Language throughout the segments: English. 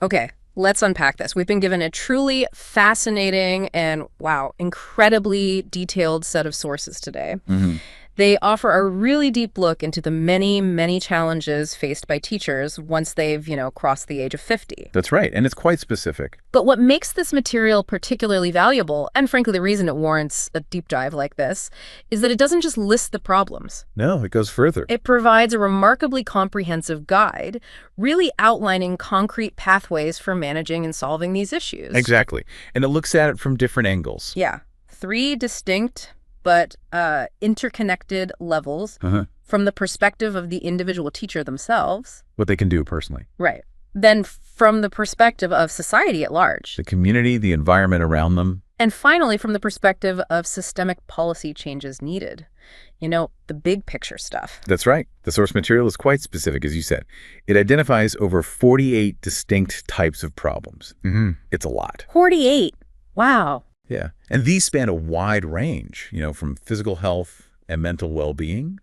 Okay, let's unpack this. We've been given a truly fascinating and, wow, incredibly detailed set of sources today. Hmm. They offer a really deep look into the many, many challenges faced by teachers once they've, crossed the age of 50. That's right, and it's quite specific. But what makes this material particularly valuable, and frankly the reason it warrants a deep dive like this, is that it doesn't just list the problems. No, it goes further. It provides a remarkably comprehensive guide, really outlining concrete pathways for managing and solving these issues. Exactly, and it looks at it from different angles. Yeah, three distinct but interconnected levels from the perspective of the individual teacher themselves. What they can do personally. Right. Then from the perspective of society at large. The community, the environment around them. And finally, from the perspective of systemic policy changes needed. The big picture stuff. That's right. The source material is quite specific, as you said. It identifies over 48 distinct types of problems. It's a lot. 48. Wow. Yeah. And these span a wide range, from physical health and mental well-being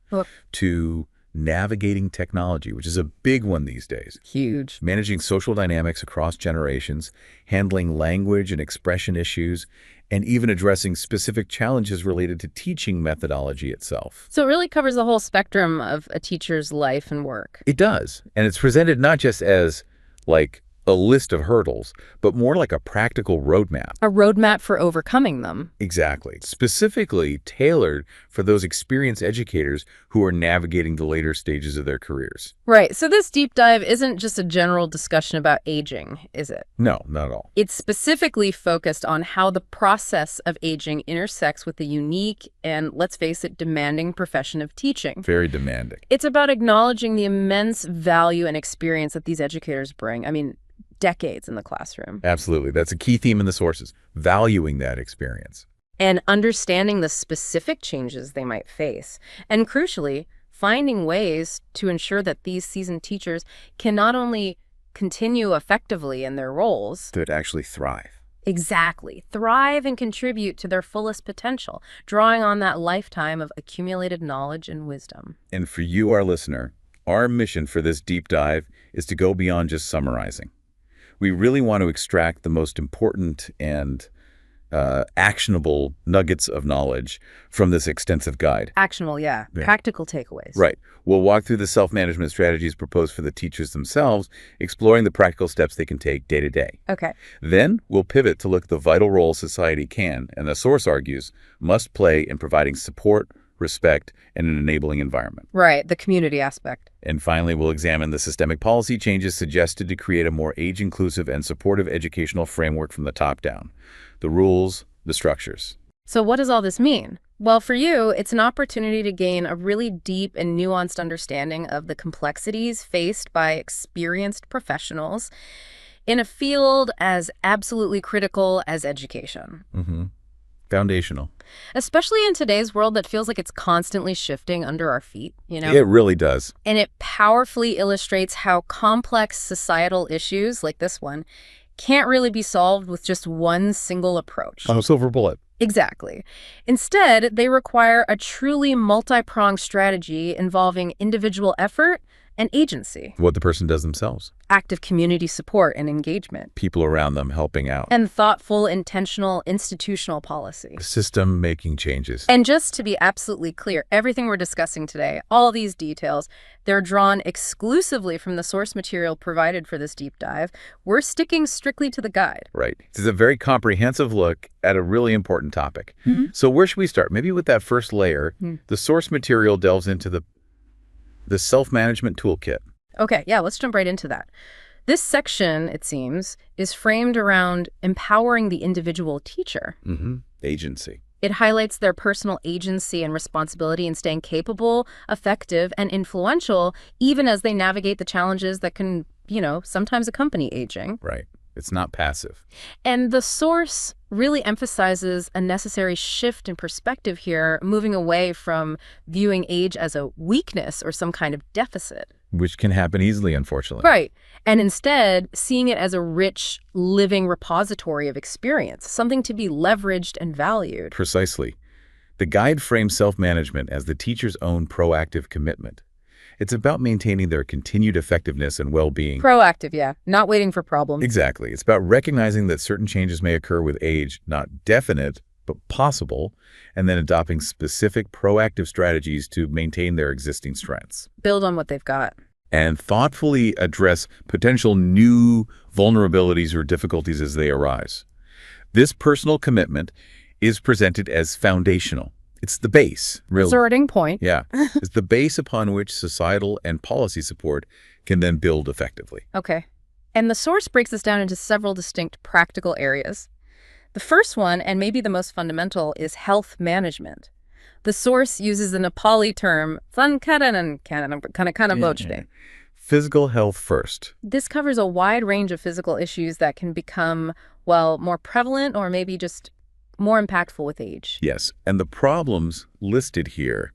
to navigating technology, which is a big one these days. Huge. Managing social dynamics across generations, handling language and expression issues, and even addressing specific challenges related to teaching methodology itself. So it really covers the whole spectrum of a teacher's life and work. It does. And it's presented not just as, like, a list of hurdles, but more like a practical roadmap. A roadmap for overcoming them. Exactly. Specifically tailored for those experienced educators who are navigating the later stages of their careers. Right. So this deep dive isn't just a general discussion about aging, is it? No, not at all. It's specifically focused on how the process of aging intersects with the unique and, let's face it, demanding profession of teaching. Very demanding. It's about acknowledging the immense value and experience that these educators bring. Decades in the classroom. Absolutely. That's a key theme in the sources, valuing that experience. And understanding the specific changes they might face. And crucially, finding ways to ensure that these seasoned teachers can not only continue effectively in their roles, To actually thrive. exactly, thrive and contribute to their fullest potential, drawing on that lifetime of accumulated knowledge and wisdom. And for you, our listener, our mission for this deep dive is to go beyond just summarizing. We really want to extract the most important and actionable nuggets of knowledge from this extensive guide. Actionable, yeah. Practical takeaways. Right. We'll walk through the self-management strategies proposed for the teachers themselves, exploring the practical steps they can take day to day. Okay. Then we'll pivot to look at the vital role society can, and the source argues, must play in providing support, respect, and an enabling environment. Right, the community aspect. And finally, we'll examine the systemic policy changes suggested to create a more age-inclusive and supportive educational framework from the top down. The rules, the structures. So what does all this mean? Well, for you, it's an opportunity to gain a really deep and nuanced understanding of the complexities faced by experienced professionals in a field as absolutely critical as education. Foundational. Especially in today's world that feels like it's constantly shifting under our feet, It really does. And it powerfully illustrates how complex societal issues like this one can't really be solved with just one single approach. Oh, silver bullet. Exactly. Instead, they require a truly multi-pronged strategy involving individual effort and agency, What the person does themselves. active community support and engagement, People around them helping out. and thoughtful, intentional, institutional policy. System making changes. And just to be absolutely clear, everything we're discussing today, all these details, they're drawn exclusively from the source material provided for this deep dive. We're sticking strictly to the guide. Right. This is a very comprehensive look at a really important topic. So where should we start? Maybe with that first layer. The source material delves into the self-management toolkit. Okay, yeah, let's jump right into that. This section, it seems, is framed around empowering the individual teacher. Agency. It highlights their personal agency and responsibility in staying capable, effective, and influential, even as they navigate the challenges that can, sometimes accompany aging. Right. It's not passive. And the source really emphasizes a necessary shift in perspective here, moving away from viewing age as a weakness or some kind of deficit. Which can happen easily, unfortunately. Right. And instead, seeing it as a rich, living repository of experience, something to be leveraged and valued. Precisely. The guide frames self-management as the teacher's own proactive commitment. It's about maintaining their continued effectiveness and well-being. Proactive, yeah. Not waiting for problems. Exactly. It's about recognizing that certain changes may occur with age, not definite, but possible, and then adopting specific proactive strategies to maintain their existing strengths. Build on what they've got. And thoughtfully address potential new vulnerabilities or difficulties as they arise. This personal commitment is presented as foundational. It's the base, really. Starting point. Yeah. It's the base upon which societal and policy support can then build effectively. Okay. And the source breaks this down into several distinct practical areas. The first one, and maybe the most fundamental, is health management. The source uses the Nepali term "Kanakanan." Physical health first. This covers a wide range of physical issues that can become, well, more prevalent or maybe just more impactful with age. Yes, and the problems listed here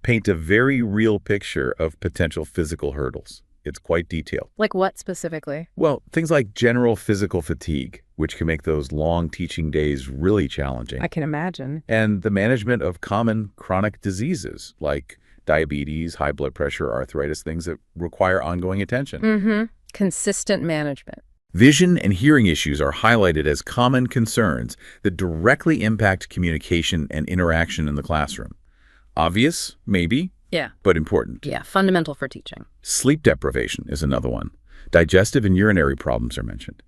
paint a very real picture of potential physical hurdles. It's quite detailed. Like what specifically? Well, things like general physical fatigue, which can make those long teaching days really challenging. I can imagine. And the management of common chronic diseases like diabetes, high blood pressure, arthritis, things that require ongoing attention. Consistent management. Vision and hearing issues are highlighted as common concerns that directly impact communication and interaction in the classroom. Obvious, maybe, Yeah. but important. Yeah, fundamental for teaching. Sleep deprivation is another one. Digestive and urinary problems are mentioned.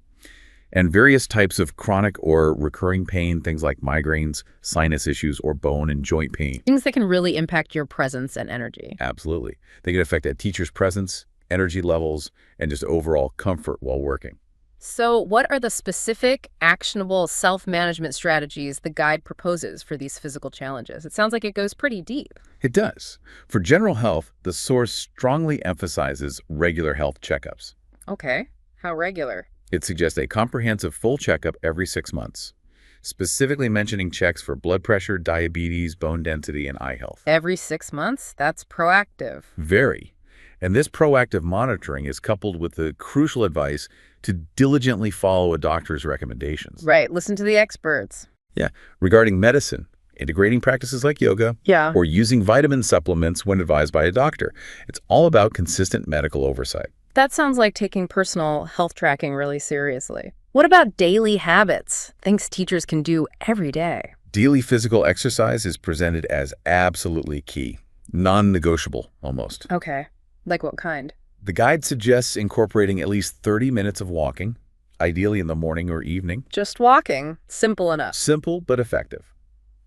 And various types of chronic or recurring pain, things like migraines, sinus issues, or bone and joint pain. Things that can really impact your presence and energy. Absolutely. They can affect a teacher's presence, energy levels, and just overall comfort while working. So what are the specific, actionable self-management strategies the guide proposes for these physical challenges? It sounds like it goes pretty deep. It does. For general health, the source strongly emphasizes regular health checkups. Okay. How regular? It suggests a comprehensive full checkup every 6 months, specifically mentioning checks for blood pressure, diabetes, bone density, and eye health. Every 6 months? That's proactive. Very. And this proactive monitoring is coupled with the crucial advice to diligently follow a doctor's recommendations. Right. Listen to the experts. Yeah. Regarding medicine, integrating practices like yoga, Yeah. or using vitamin supplements when advised by a doctor. It's all about consistent medical oversight. That sounds like taking personal health tracking really seriously. What about daily habits? Things teachers can do every day. Daily physical exercise is presented as absolutely key, non-negotiable almost. Okay. Like what kind? The guide suggests incorporating at least 30 minutes of walking, ideally in the morning or evening. Just walking. Simple enough. Simple but effective,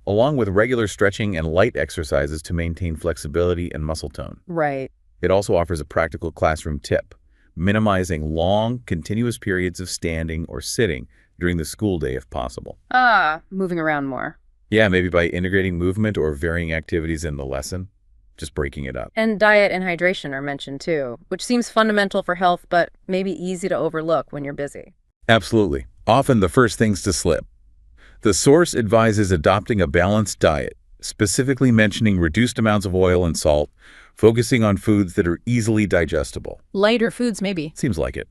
along with regular stretching and light exercises to maintain flexibility and muscle tone. Right. It also offers a practical classroom tip, minimizing long, continuous periods of standing or sitting during the school day if possible. Moving around more. Yeah, maybe by integrating movement or varying activities in the lesson, just breaking it up. And diet and hydration are mentioned too, which seems fundamental for health, but maybe easy to overlook when you're busy. Absolutely. Often the first things to slip. The source advises adopting a balanced diet, specifically mentioning reduced amounts of oil and salt, focusing on foods that are easily digestible. Lighter foods, maybe. Seems like it.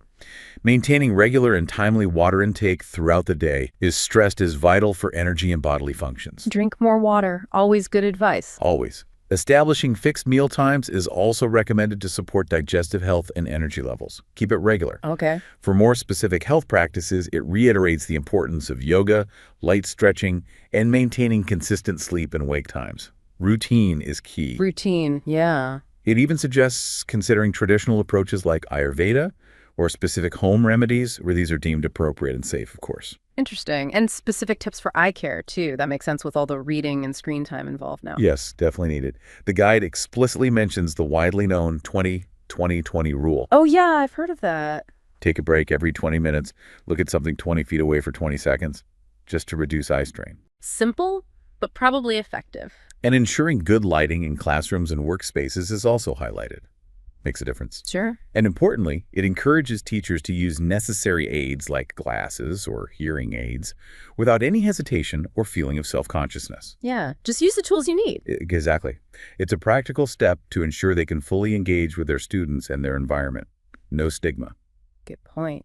Maintaining regular and timely water intake throughout the day is stressed as vital for energy and bodily functions. Drink more water. Always good advice. Always. Establishing fixed meal times is also recommended to support digestive health and energy levels. Keep it regular. Okay. For more specific health practices, it reiterates the importance of yoga, light stretching, and maintaining consistent sleep and wake times. Routine is key. Routine, yeah. It even suggests considering traditional approaches like Ayurveda or specific home remedies where these are deemed appropriate and safe, of course. Interesting. And specific tips for eye care, too. That makes sense with all the reading and screen time involved now. Yes, definitely needed. The guide explicitly mentions the widely known 20-20-20 rule. Oh, yeah, I've heard of that. Take a break every 20 minutes, look at something 20 feet away for 20 seconds, just to reduce eye strain. Simple, but probably effective. And ensuring good lighting in classrooms and workspaces is also highlighted. Makes a difference. Sure. And importantly, it encourages teachers to use necessary aids like glasses or hearing aids without any hesitation or feeling of self-consciousness. Yeah, just use the tools you need. Exactly. It's a practical step to ensure they can fully engage with their students and their environment. No stigma. Good point.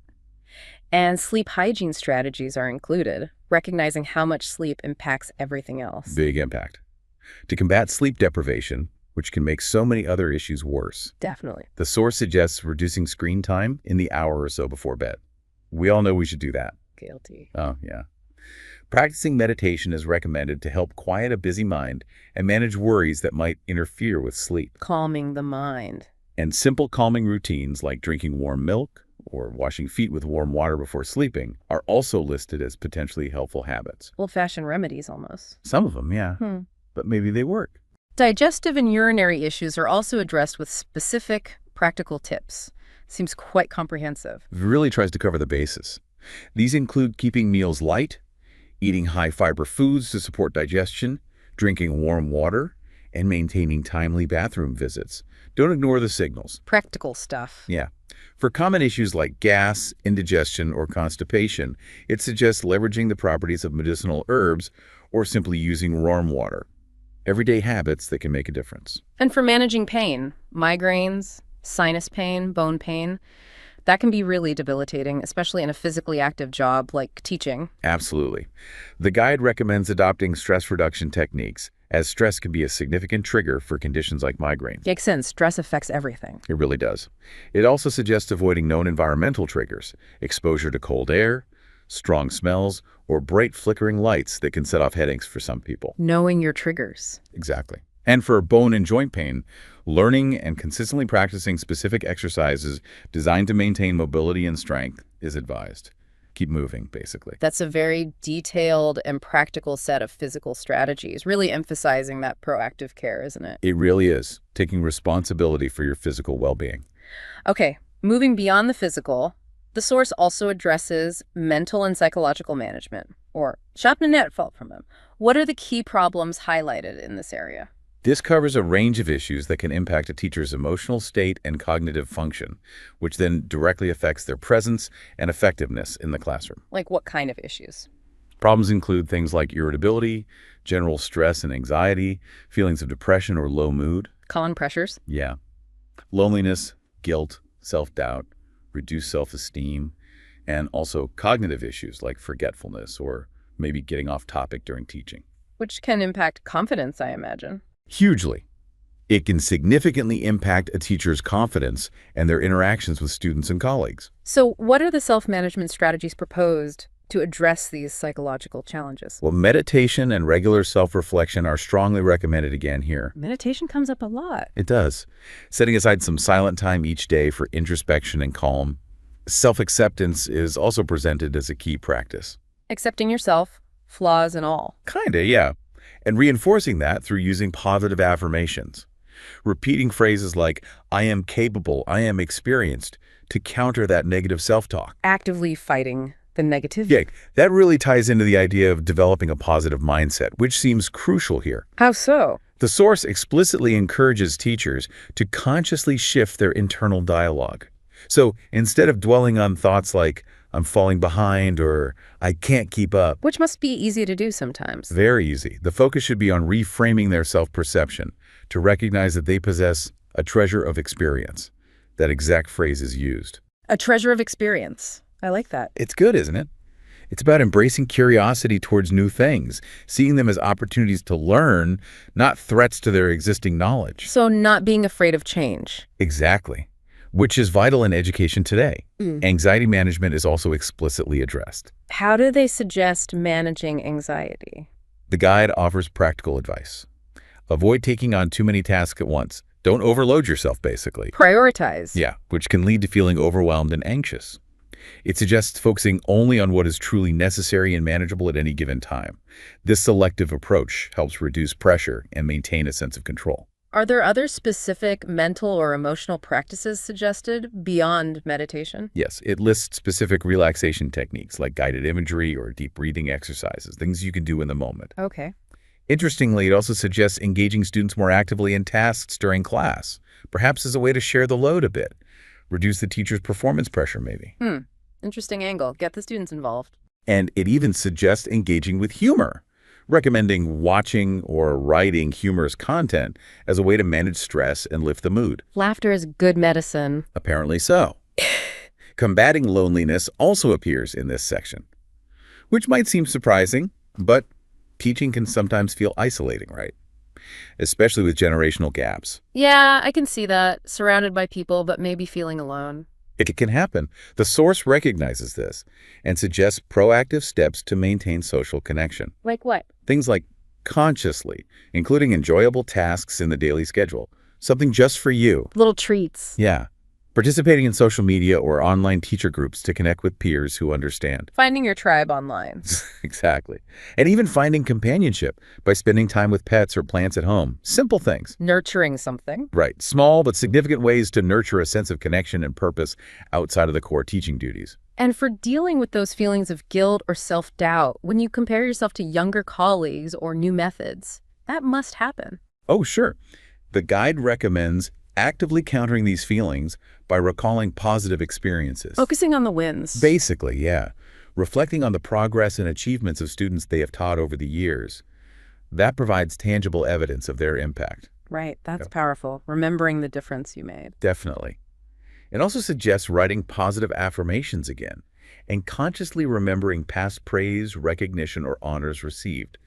And sleep hygiene strategies are included, recognizing how much sleep impacts everything else. Big impact. To combat sleep deprivation, which can make so many other issues worse. Definitely. The source suggests reducing screen time in the hour or so before bed. We all know we should do that. Guilty. Oh, yeah. Practicing meditation is recommended to help quiet a busy mind and manage worries that might interfere with sleep. Calming the mind. And simple calming routines like drinking warm milk or washing feet with warm water before sleeping are also listed as potentially helpful habits. Old-fashioned remedies almost. Some of them, yeah, but maybe they work. Digestive and urinary issues are also addressed with specific, practical tips. Seems quite comprehensive. It really tries to cover the bases. These include keeping meals light, eating high-fiber foods to support digestion, drinking warm water, and maintaining timely bathroom visits. Don't ignore the signals. Practical stuff. Yeah. For common issues like gas, indigestion, or constipation, it suggests leveraging the properties of medicinal herbs or simply using warm water. Everyday habits that can make a difference. And for managing pain, migraines, sinus pain, bone pain, that can be really debilitating, especially in a physically active job like teaching. Absolutely. The guide recommends adopting stress reduction techniques, as stress can be a significant trigger for conditions like migraine. Makes sense. Stress affects everything. It really does. It also suggests avoiding known environmental triggers, exposure to cold air, strong smells, or bright flickering lights that can set off headaches for some people. Knowing your triggers. Exactly. And for bone and joint pain, learning and consistently practicing specific exercises designed to maintain mobility and strength is advised. Keep moving, basically. That's a very detailed and practical set of physical strategies, really emphasizing that proactive care, isn't it? It really is, taking responsibility for your physical well-being. Okay, moving beyond the physical, the source also addresses mental and psychological management, or Chaplanet. What are the key problems highlighted in this area? This covers a range of issues that can impact a teacher's emotional state and cognitive function, which then directly affects their presence and effectiveness in the classroom. Like what kind of issues? Problems include things like irritability, general stress and anxiety, feelings of depression or low mood. Common pressures? Yeah. Loneliness, guilt, self-doubt, reduced self-esteem, and also cognitive issues like forgetfulness or maybe getting off topic during teaching. Which can impact confidence, I imagine. Hugely. It can significantly impact a teacher's confidence and their interactions with students and colleagues. So what are the self-management strategies proposed to address these psychological challenges? Well, meditation and regular self-reflection are strongly recommended again here. Meditation comes up a lot. It does. Setting aside some silent time each day for introspection and calm. Self-acceptance is also presented as a key practice. Accepting yourself, flaws and all. Kinda, yeah. And reinforcing that through using positive affirmations. Repeating phrases like, I am capable, I am experienced, to counter that negative self-talk. Actively fighting the negative. Yeah, that really ties into the idea of developing a positive mindset, which seems crucial here. How so? The source explicitly encourages teachers to consciously shift their internal dialogue. So instead of dwelling on thoughts like, I'm falling behind or I can't keep up. Which must be easy to do sometimes. Very easy. The focus should be on reframing their self-perception to recognize that they possess a treasure of experience. That exact phrase is used. A treasure of experience. I like that. It's good, isn't it? It's about embracing curiosity towards new things, seeing them as opportunities to learn, not threats to their existing knowledge. So not being afraid of change. Exactly. Which is vital in education today. Anxiety management is also explicitly addressed. How do they suggest managing anxiety? The guide offers practical advice. Avoid taking on too many tasks at once. Don't overload yourself, basically. Prioritize. Yeah, which can lead to feeling overwhelmed and anxious. It suggests focusing only on what is truly necessary and manageable at any given time. This selective approach helps reduce pressure and maintain a sense of control. Are there other specific mental or emotional practices suggested beyond meditation? Yes, it lists specific relaxation techniques like guided imagery or deep breathing exercises, things you can do in the moment. Okay. Interestingly, it also suggests engaging students more actively in tasks during class, perhaps as a way to share the load a bit, reduce the teacher's performance pressure maybe. Interesting angle. Get the students involved. And it even suggests engaging with humor, recommending watching or writing humorous content as a way to manage stress and lift the mood. Laughter is good medicine. Apparently so. Combating loneliness also appears in this section, which might seem surprising, but teaching can sometimes feel isolating, right? especially with generational gaps. Yeah, I can see that. Surrounded by people, but maybe feeling alone. It can happen. The source recognizes this and suggests proactive steps to maintain social connection. Like what? Things like consciously, including enjoyable tasks in the daily schedule, something just for you. Little treats. Yeah. Participating in social media or online teacher groups to connect with peers who understand. Finding your tribe online. Exactly. And even finding companionship by spending time with pets or plants at home. Simple things. Nurturing something. Right. Small but significant ways to nurture a sense of connection and purpose outside of the core teaching duties. And for dealing with those feelings of guilt or self-doubt, when you compare yourself to younger colleagues or new methods, that must happen. Oh, sure. The guide recommends actively countering these feelings by recalling positive experiences. Focusing on the wins. Basically, yeah. Reflecting on the progress and achievements of students they have taught over the years. That provides tangible evidence of their impact. Right, that's powerful. Remembering the difference you made. Definitely. It also suggests writing positive affirmations again and consciously remembering past praise, recognition, or honors received,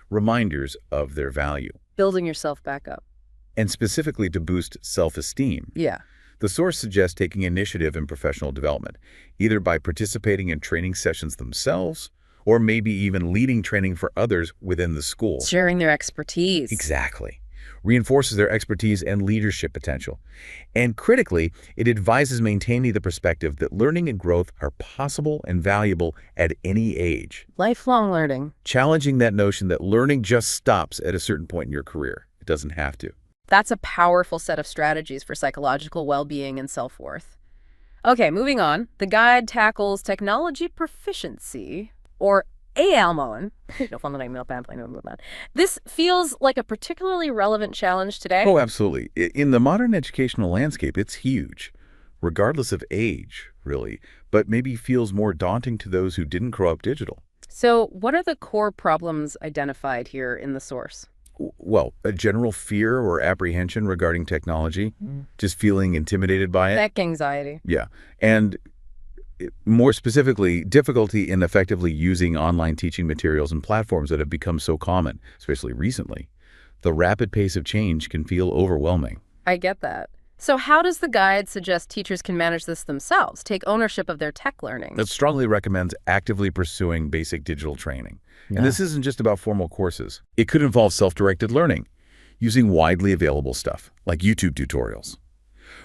reminders of their value. Building yourself back up. And specifically to boost self-esteem. Yeah. The source suggests taking initiative in professional development, either by participating in training sessions themselves or maybe even leading training for others within the school. Sharing their expertise. Exactly. Reinforces their expertise and leadership potential. And critically, it advises maintaining the perspective that learning and growth are possible and valuable at any age. Lifelong learning. Challenging that notion that learning just stops at a certain point in your career. It doesn't have to. That's a powerful set of strategies for psychological well-being and self-worth. Okay, moving on. The guide tackles technology proficiency, or ALMON. This feels like a particularly relevant challenge today. Oh, absolutely. In the modern educational landscape, it's huge, regardless of age, really, but maybe feels more daunting to those who didn't grow up digital. So what are the core problems identified here in the source? Well, a general fear or apprehension regarding technology, just feeling intimidated by it. Tech anxiety. Yeah. And more specifically, difficulty in effectively using online teaching materials and platforms that have become so common, especially recently. The rapid pace of change can feel overwhelming. I get that. So how does the guide suggest teachers can manage this themselves, take ownership of their tech learning? It strongly recommends actively pursuing basic digital training. Yeah. And this isn't just about formal courses. It could involve self-directed learning, using widely available stuff, like YouTube tutorials,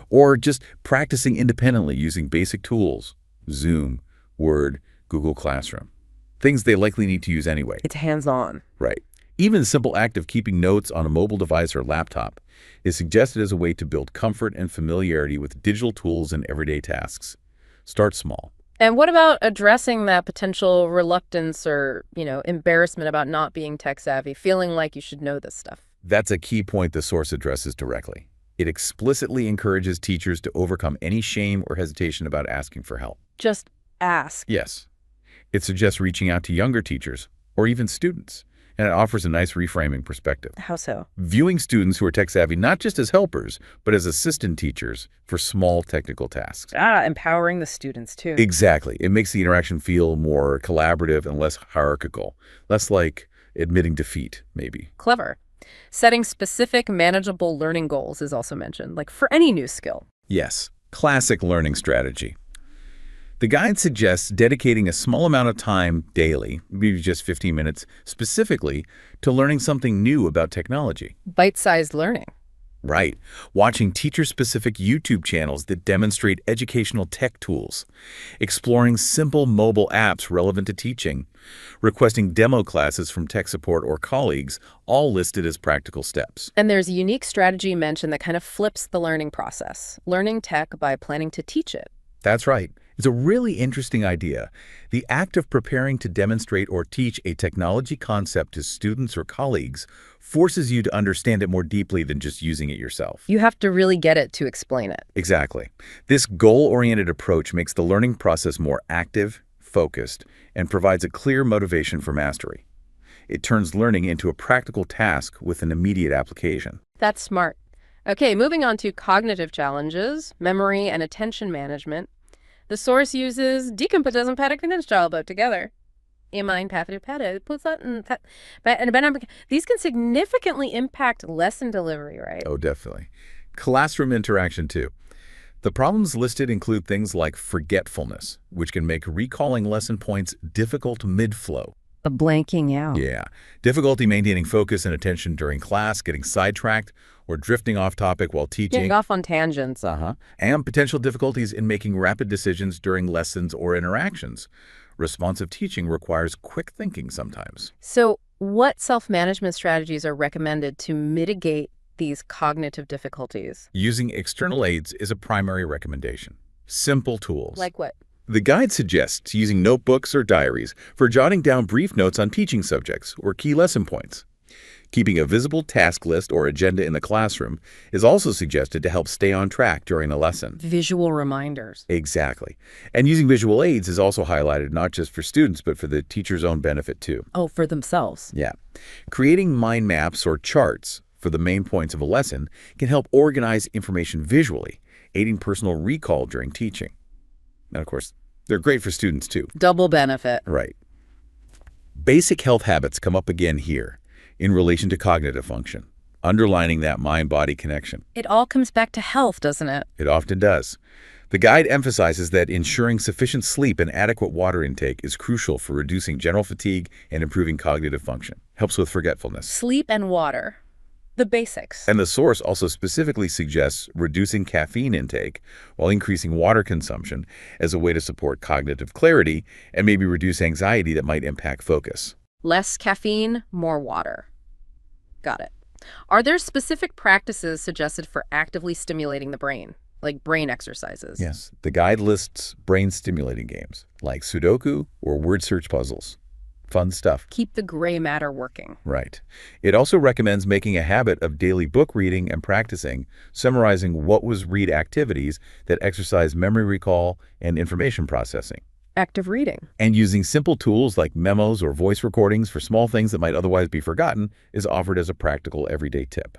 or just practicing independently using basic tools, Zoom, Word, Google Classroom, things they likely need to use anyway. It's hands-on. Right. Even the simple act of keeping notes on a mobile device or laptop is suggested as a way to build comfort and familiarity with digital tools and everyday tasks. Start small. And what about addressing that potential reluctance or, embarrassment about not being tech savvy, feeling like you should know this stuff? That's a key point the source addresses directly. It explicitly encourages teachers to overcome any shame or hesitation about asking for help. Just ask. Yes. It suggests reaching out to younger teachers or even students, and it offers a nice reframing perspective. How so? Viewing students who are tech-savvy not just as helpers, but as assistant teachers for small technical tasks. Empowering the students, too. Exactly. It makes the interaction feel more collaborative and less hierarchical, less like admitting defeat, maybe. Clever. Setting specific, manageable learning goals is also mentioned, like for any new skill. Yes. Classic learning strategy. The guide suggests dedicating a small amount of time daily, maybe just 15 minutes, specifically to learning something new about technology. Bite-sized learning. Right. Watching teacher-specific YouTube channels that demonstrate educational tech tools, exploring simple mobile apps relevant to teaching, requesting demo classes from tech support or colleagues, all listed as practical steps. And there's a unique strategy mentioned that kind of flips the learning process, learning tech by planning to teach it. That's right. It's a really interesting idea. The act of preparing to demonstrate or teach a technology concept to students or colleagues forces you to understand it more deeply than just using it yourself. You have to really get it to explain it. Exactly. This goal-oriented approach makes the learning process more active, focused, and provides a clear motivation for mastery. It turns learning into a practical task with an immediate application. That's smart. Okay, moving on to cognitive challenges, memory and attention management. The source uses decompetent and childhood together. These can significantly impact lesson delivery, right? Oh, definitely. Classroom interaction, too. The problems listed include things like forgetfulness, which can make recalling lesson points difficult mid-flow. The blanking out. Yeah. Difficulty maintaining focus and attention during class, getting sidetracked, or drifting off topic while teaching. Getting off on tangents. And potential difficulties in making rapid decisions during lessons or interactions. Responsive teaching requires quick thinking sometimes. So what self-management strategies are recommended to mitigate these cognitive difficulties? Using external aids is a primary recommendation. Simple tools. Like what? The guide suggests using notebooks or diaries for jotting down brief notes on teaching subjects or key lesson points. Keeping a visible task list or agenda in the classroom is also suggested to help stay on track during a lesson. Visual reminders. Exactly. And using visual aids is also highlighted not just for students, but for the teacher's own benefit too. Oh, for themselves. Yeah. Creating mind maps or charts for the main points of a lesson can help organize information visually, aiding personal recall during teaching. And of course, they're great for students too. Double benefit. Right. Basic health habits come up again here in relation to cognitive function, underlining that mind-body connection. It all comes back to health, doesn't it? It often does. The guide emphasizes that ensuring sufficient sleep and adequate water intake is crucial for reducing general fatigue and improving cognitive function. Helps with forgetfulness. Sleep and water. The basics. And the source also specifically suggests reducing caffeine intake while increasing water consumption as a way to support cognitive clarity and maybe reduce anxiety that might impact focus. Less caffeine, more water. Got it. Are there specific practices suggested for actively stimulating the brain, like brain exercises? Yes, the guide lists brain-stimulating games like Sudoku or word search puzzles. Fun stuff. Keep the gray matter working. Right. It also recommends making a habit of daily book reading and practicing, summarizing what was read activities that exercise memory recall and information processing. Active reading. And using simple tools like memos or voice recordings for small things that might otherwise be forgotten is offered as a practical everyday tip.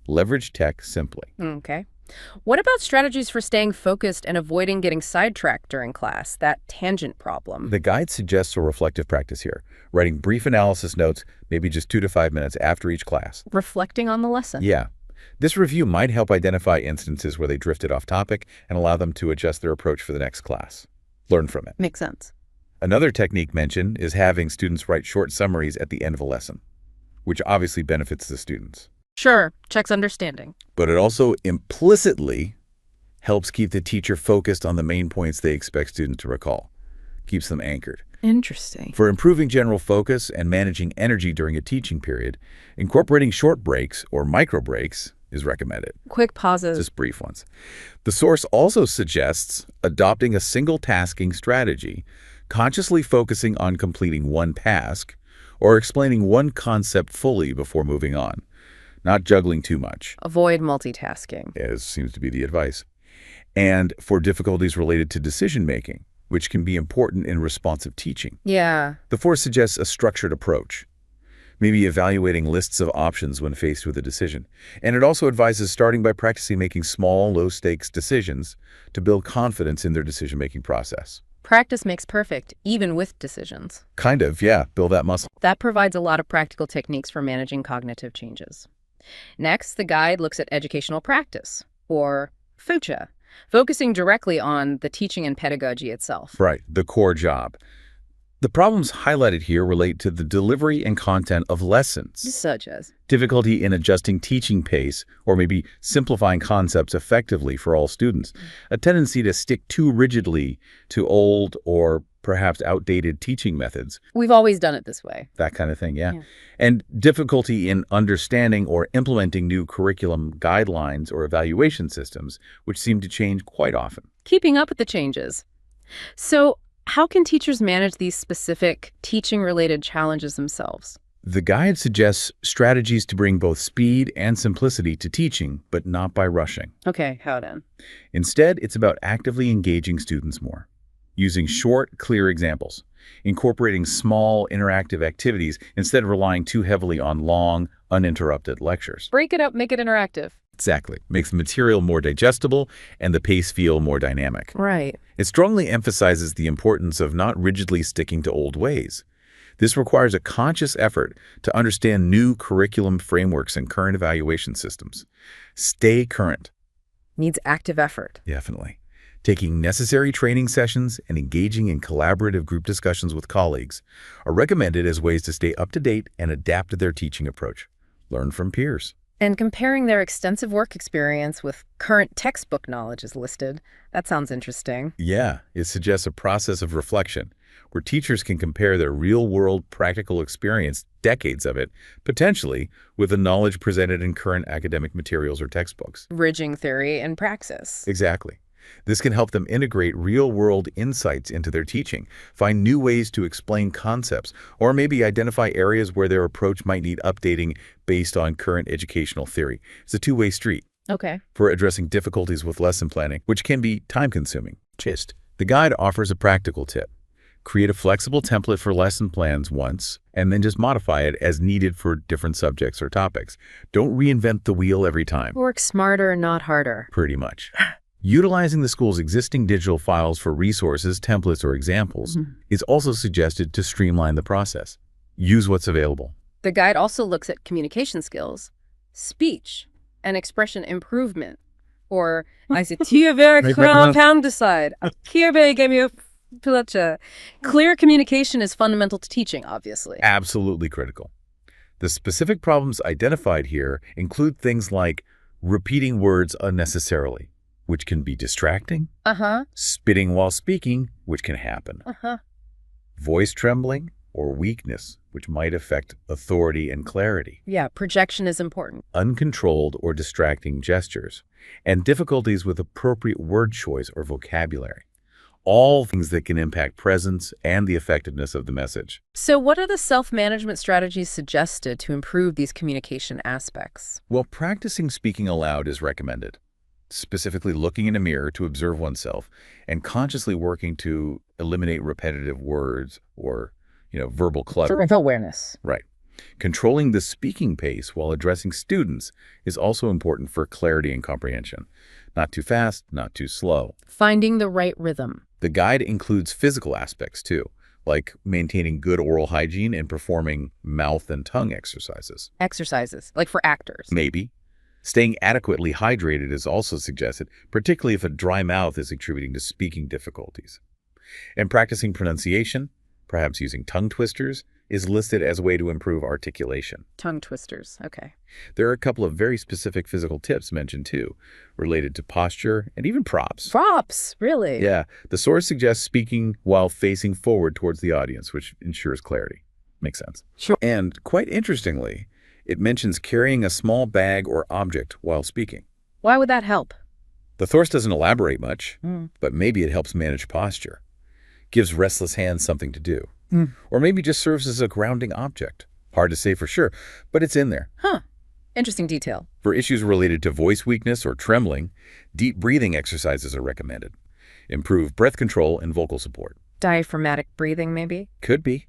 Leverage tech simply. Okay. What about strategies for staying focused and avoiding getting sidetracked during class, that tangent problem? The guide suggests a reflective practice here, writing brief analysis notes, maybe just 2 to 5 minutes after each class. Reflecting on the lesson. Yeah. This review might help identify instances where they drifted off topic and allow them to adjust their approach for the next class. Learn from it. Makes sense. Another technique mentioned is having students write short summaries at the end of a lesson, which obviously benefits the students. Sure, checks understanding. But it also implicitly helps keep the teacher focused on the main points they expect students to recall. Keeps them anchored. Interesting. For improving general focus and managing energy during a teaching period, incorporating short breaks or micro breaks is recommended. Quick pauses. Just brief ones. The source also suggests adopting a single tasking strategy, consciously focusing on completing one task or explaining one concept fully before moving on. Not juggling too much. Avoid multitasking. As seems to be the advice. And for difficulties related to decision-making, which can be important in responsive teaching. Yeah. The force suggests a structured approach, maybe evaluating lists of options when faced with a decision. And it also advises starting by practicing making small, low-stakes decisions to build confidence in their decision-making process. Practice makes perfect, even with decisions. Kind of, yeah. Build that muscle. That provides a lot of practical techniques for managing cognitive changes. Next, the guide looks at educational practice, or FUCHA, focusing directly on the teaching and pedagogy itself. Right, the core job. The problems highlighted here relate to the delivery and content of lessons. Such as? Difficulty in adjusting teaching pace, or maybe simplifying concepts effectively for all students. A tendency to stick too rigidly to old or perhaps outdated teaching methods. We've always done it this way. That kind of thing, yeah. And difficulty in understanding or implementing new curriculum guidelines or evaluation systems, which seem to change quite often. Keeping up with the changes. So, how can teachers manage these specific teaching-related challenges themselves? The guide suggests strategies to bring both speed and simplicity to teaching, but not by rushing. Okay, how then? Instead, it's about actively engaging students more, using short, clear examples, incorporating small, interactive activities instead of relying too heavily on long, uninterrupted lectures. Break it up, make it interactive. Exactly. Makes the material more digestible and the pace feel more dynamic. Right. It strongly emphasizes the importance of not rigidly sticking to old ways, This requires a conscious effort to understand new curriculum frameworks and current evaluation systems. Stay current. Needs active effort. Definitely. Taking necessary training sessions and engaging in collaborative group discussions with colleagues are recommended as ways to stay up to date and adapt to their teaching approach. Learn from peers. And comparing their extensive work experience with current textbook knowledge is listed. That sounds interesting. Yeah, it suggests a process of reflection where teachers can compare their real-world practical experience, decades of it, potentially, with the knowledge presented in current academic materials or textbooks. Bridging theory and praxis. Exactly. This can help them integrate real-world insights into their teaching, find new ways to explain concepts, or maybe identify areas where their approach might need updating based on current educational theory. It's a two-way street. Okay. For addressing difficulties with lesson planning, which can be time-consuming. The guide offers a practical tip. Create a flexible template for lesson plans once, and then just modify it as needed for different subjects or topics. Don't reinvent the wheel every time. Work smarter, not harder. Pretty much. Utilizing the school's existing digital files for resources, templates, or examples is also suggested to streamline the process. Use what's available. The guide also looks at communication skills, speech, and expression improvement. Or, clear communication is fundamental to teaching, obviously. Absolutely critical. The specific problems identified here include things like repeating words unnecessarily, which can be distracting, spitting while speaking, which can happen, voice trembling or weakness, which might affect authority and clarity. Yeah, projection is important. Uncontrolled or distracting gestures, and difficulties with appropriate word choice or vocabulary. All things that can impact presence and the effectiveness of the message. So what are the self-management strategies suggested to improve these communication aspects? Well, practicing speaking aloud is recommended. Specifically looking in a mirror to observe oneself and consciously working to eliminate repetitive words or, verbal clutter. Awareness. Right. Controlling the speaking pace while addressing students is also important for clarity and comprehension. Not too fast, not too slow. Finding the right rhythm. The guide includes physical aspects too, like maintaining good oral hygiene and performing mouth and tongue exercises. Exercises, like for actors. Maybe. Staying adequately hydrated is also suggested, particularly if a dry mouth is contributing to speaking difficulties. And practicing pronunciation, perhaps using tongue twisters, is listed as a way to improve articulation. Tongue twisters, okay. There are a couple of very specific physical tips mentioned too, related to posture and even props. Props, really? Yeah, the source suggests speaking while facing forward towards the audience, which ensures clarity. Makes sense. Sure. And quite interestingly, it mentions carrying a small bag or object while speaking. Why would that help? The source doesn't elaborate much, but maybe it helps manage posture. Gives restless hands something to do. Or maybe just serves as a grounding object. Hard to say for sure, but it's in there. Interesting detail. For issues related to voice weakness or trembling, deep breathing exercises are recommended. Improve breath control and vocal support. Diaphragmatic breathing, maybe? Could be.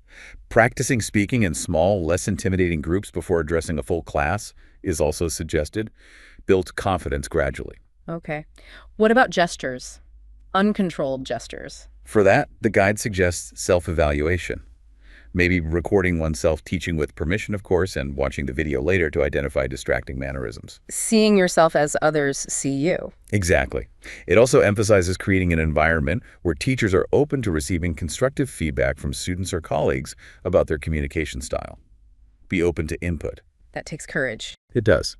Practicing speaking in small, less intimidating groups before addressing a full class is also suggested. Build confidence gradually. Okay. What about gestures? Uncontrolled gestures. For that, the guide suggests self-evaluation. Maybe recording oneself teaching with permission, of course, and watching the video later to identify distracting mannerisms. Seeing yourself as others see you. Exactly. It also emphasizes creating an environment where teachers are open to receiving constructive feedback from students or colleagues about their communication style. Be open to input. That takes courage. It does.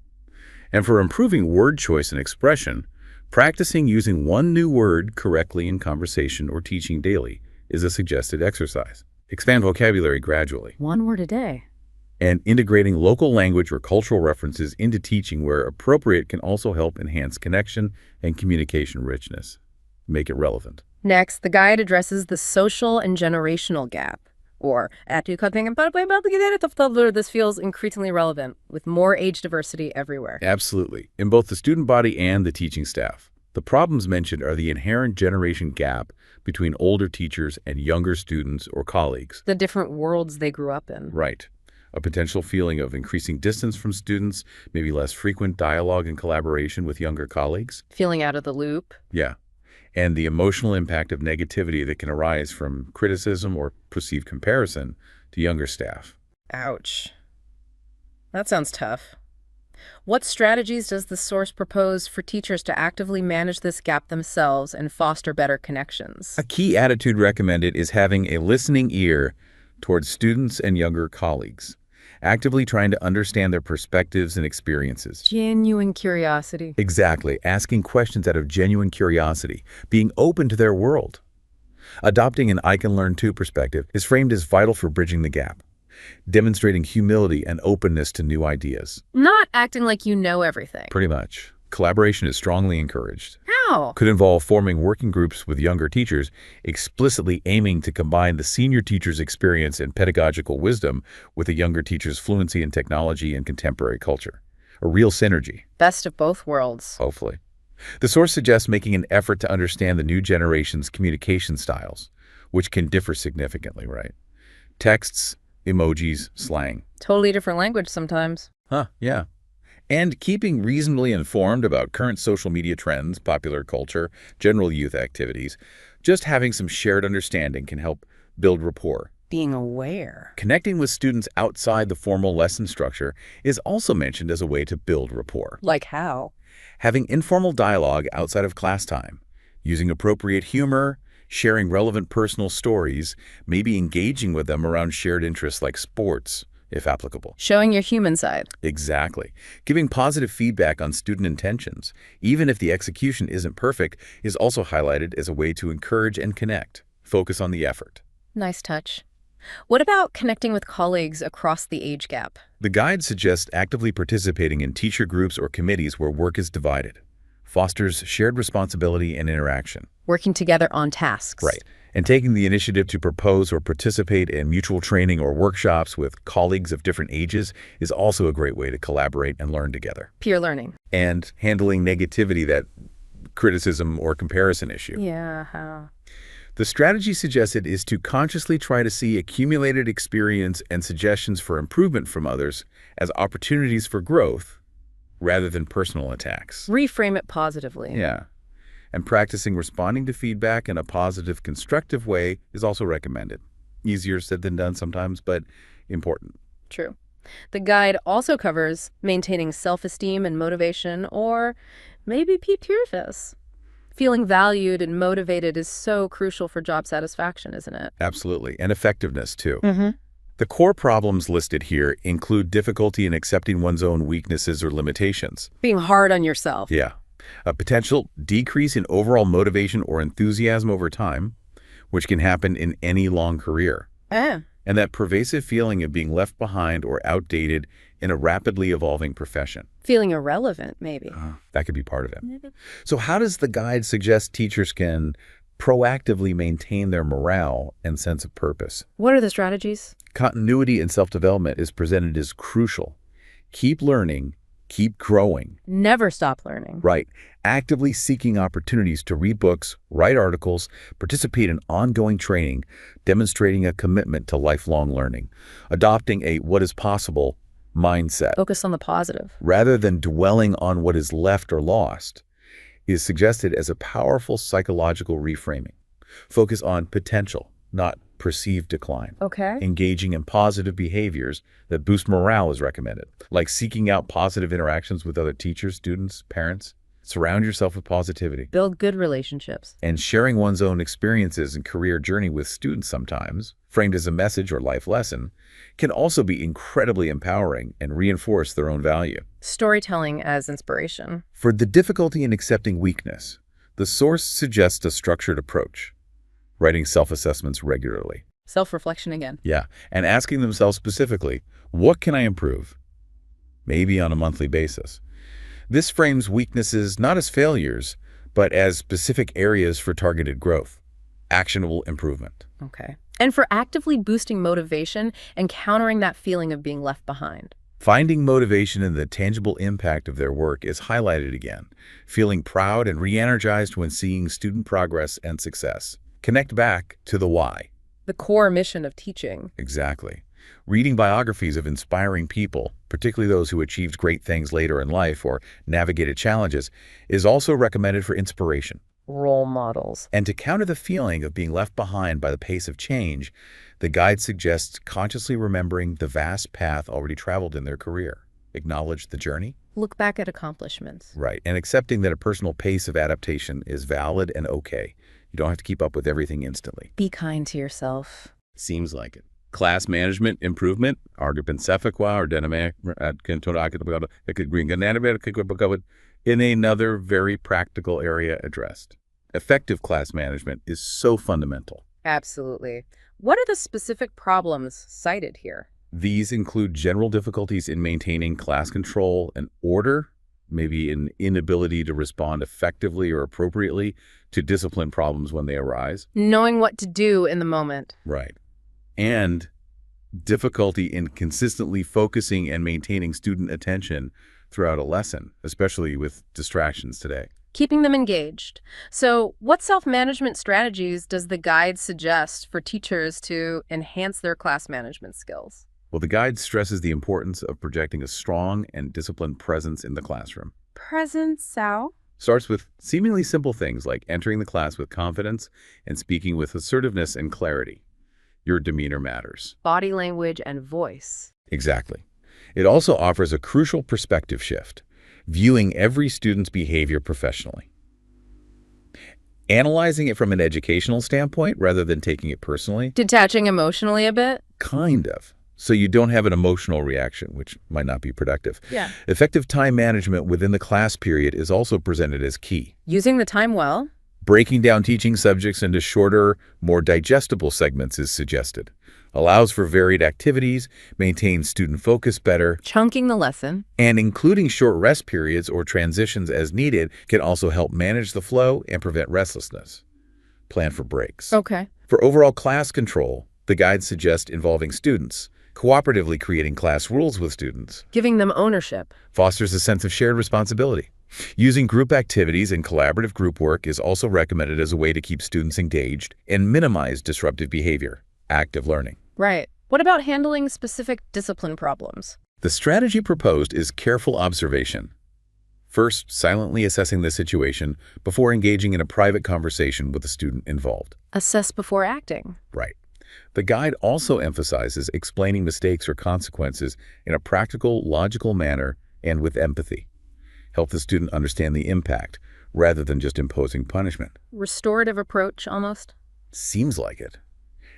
And for improving word choice and expression, practicing using one new word correctly in conversation or teaching daily is a suggested exercise. Expand vocabulary gradually. One word a day. And integrating local language or cultural references into teaching where appropriate can also help enhance connection and communication richness. Make it relevant. Next, the guide addresses the social and generational gap. Or, this feels increasingly relevant with more age diversity everywhere. Absolutely. In both the student body and the teaching staff. The problems mentioned are the inherent generation gap between older teachers and younger students or colleagues. The different worlds they grew up in. Right. A potential feeling of increasing distance from students, maybe less frequent dialogue and collaboration with younger colleagues. Feeling out of the loop. Yeah. and the emotional impact of negativity that can arise from criticism or perceived comparison to younger staff. Ouch. That sounds tough. What strategies does the source propose for teachers to actively manage this gap themselves and foster better connections? A key attitude recommended is having a listening ear towards students and younger colleagues, actively trying to understand their perspectives and experiences. Genuine curiosity. Exactly, asking questions out of genuine curiosity, being open to their world. Adopting an I can learn too perspective is framed as vital for bridging the gap, demonstrating humility and openness to new ideas. Not acting like you know everything. Pretty much. Collaboration is strongly encouraged. How? Could involve forming working groups with younger teachers, explicitly aiming to combine the senior teacher's experience and pedagogical wisdom with the younger teacher's fluency in technology and contemporary culture. A real synergy. Best of both worlds. Hopefully. The source suggests making an effort to understand the new generation's communication styles, which can differ significantly, right? Texts, emojis, slang. Totally different language sometimes. Yeah. And keeping reasonably informed about current social media trends, popular culture, general youth activities. Just having some shared understanding can help build rapport. Being aware. Connecting with students outside the formal lesson structure is also mentioned as a way to build rapport. Like how? Having informal dialogue outside of class time, using appropriate humor, sharing relevant personal stories, maybe engaging with them around shared interests like sports, if applicable. Showing your human side. Exactly. Giving positive feedback on student intentions, even if the execution isn't perfect, is also highlighted as a way to encourage and connect. Focus on the effort. Nice touch. What about connecting with colleagues across the age gap? The guide suggests actively participating in teacher groups or committees where work is divided. Fosters shared responsibility and interaction. Working together on tasks. Right. And taking the initiative to propose or participate in mutual training or workshops with colleagues of different ages is also a great way to collaborate and learn together. Peer learning. And handling negativity, that criticism or comparison issue. Yeah, how? The strategy suggested is to consciously try to see accumulated experience and suggestions for improvement from others as opportunities for growth rather than personal attacks. Reframe it positively. Yeah. And practicing responding to feedback in a positive, constructive way is also recommended. Easier said than done sometimes, but important. True. The guide also covers maintaining self-esteem and motivation, or maybe PTRFS. Feeling valued and motivated is so crucial for job satisfaction, isn't it? Absolutely. And effectiveness, too. Mm-hmm. The core problems listed here include difficulty in accepting one's own weaknesses or limitations. Being hard on yourself. Yeah. A potential decrease in overall motivation or enthusiasm over time, which can happen in any long career. And that pervasive feeling of being left behind or outdated in a rapidly evolving profession. Feeling irrelevant, maybe. That could be part of it. So how does the guide suggest teachers can proactively maintain their morale and sense of purpose? What are the strategies? Continuity in self-development is presented as crucial. Keep learning, keep growing. Never stop learning. Right. Actively seeking opportunities to read books, write articles, participate in ongoing training, demonstrating a commitment to lifelong learning. Adopting a what is possible mindset. Focus on the positive. Rather than dwelling on what is left or lost, is suggested as a powerful psychological reframing. Focus on potential, not perceived decline. Okay. Engaging in positive behaviors that boost morale is recommended, like seeking out positive interactions with other teachers, students, parents. Surround yourself with positivity. Build good relationships. And sharing one's own experiences and career journey with students sometimes, framed as a message or life lesson, can also be incredibly empowering and reinforce their own value. Storytelling as inspiration. For the difficulty in accepting weakness, the source suggests a structured approach. Writing self-assessments regularly. Self-reflection again. Yeah, and asking themselves specifically, what can I improve? Maybe on a monthly basis. This frames weaknesses not as failures, but as specific areas for targeted growth, actionable improvement. Okay. And for actively boosting motivation and countering that feeling of being left behind. Finding motivation in the tangible impact of their work is highlighted again, feeling proud and re-energized when seeing student progress and success. Connect back to the why. The core mission of teaching. Exactly. Reading biographies of inspiring people, particularly those who achieved great things later in life or navigated challenges, is also recommended for inspiration. role models. And to counter the feeling of being left behind by the pace of change, the guide suggests consciously remembering the vast path already traveled in their career. Acknowledge the journey. Look back at accomplishments. Right, and accepting that a personal pace of adaptation is valid and okay. You don't have to keep up with everything instantly. Be kind to yourself. Seems like it. Class management improvement, in another very practical area addressed. Effective class management is so fundamental. Absolutely. What are the specific problems cited here? These include general difficulties in maintaining class control and order, maybe an inability to respond effectively or appropriately to discipline problems when they arise. Knowing what to do in the moment. Right. And difficulty in consistently focusing and maintaining student attention throughout a lesson, especially with distractions today. Keeping them engaged. So what self-management strategies does the guide suggest for teachers to enhance their class management skills? Well, the guide stresses the importance of projecting a strong and disciplined presence in the classroom. Presence, how? Starts with seemingly simple things like entering the class with confidence and speaking with assertiveness and clarity. Your demeanor matters. Body language and voice. Exactly. It also offers a crucial perspective shift, viewing every student's behavior professionally. Analyzing it from an educational standpoint rather than taking it personally. Detaching emotionally a bit? Kind of. So you don't have an emotional reaction, which might not be productive. Yeah. Effective time management within the class period is also presented as key. Using the time well? Breaking down teaching subjects into shorter, more digestible segments is suggested. Allows for varied activities, maintains student focus better. Chunking the lesson. And including short rest periods or transitions as needed can also help manage the flow and prevent restlessness. Plan for breaks. Okay. For overall class control, the guide suggests involving students, cooperatively creating class rules with students. Giving them ownership. Fosters a sense of shared responsibility. Using group activities and collaborative group work is also recommended as a way to keep students engaged and minimize disruptive behavior. Active learning. Right. What about handling specific discipline problems? The strategy proposed is careful observation. First, silently assessing the situation before engaging in a private conversation with the student involved. Assess before acting. Right. The guide also emphasizes explaining mistakes or consequences in a practical, logical manner and with empathy. Help the student understand the impact rather than just imposing punishment. Restorative approach, almost? Seems like it.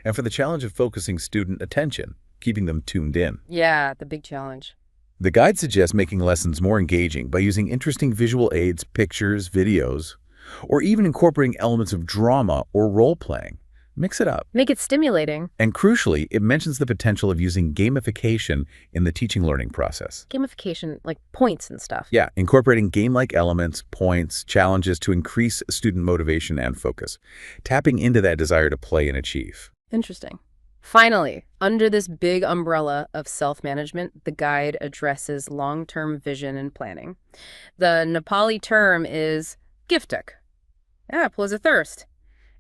And for the challenge of focusing student attention, keeping them tuned in. Yeah, the big challenge. The guide suggests making lessons more engaging by using interesting visual aids, pictures, videos, or even incorporating elements of drama or role-playing. Mix it up. Make it stimulating. And crucially, it mentions the potential of using gamification in the teaching learning process. Gamification, like points and stuff. Yeah, incorporating game-like elements, points, challenges to increase student motivation and focus. Tapping into that desire to play and achieve. Interesting. Finally, under this big umbrella of self-management, the guide addresses long-term vision and planning. The Nepali term is giftak. Apple is a thirst.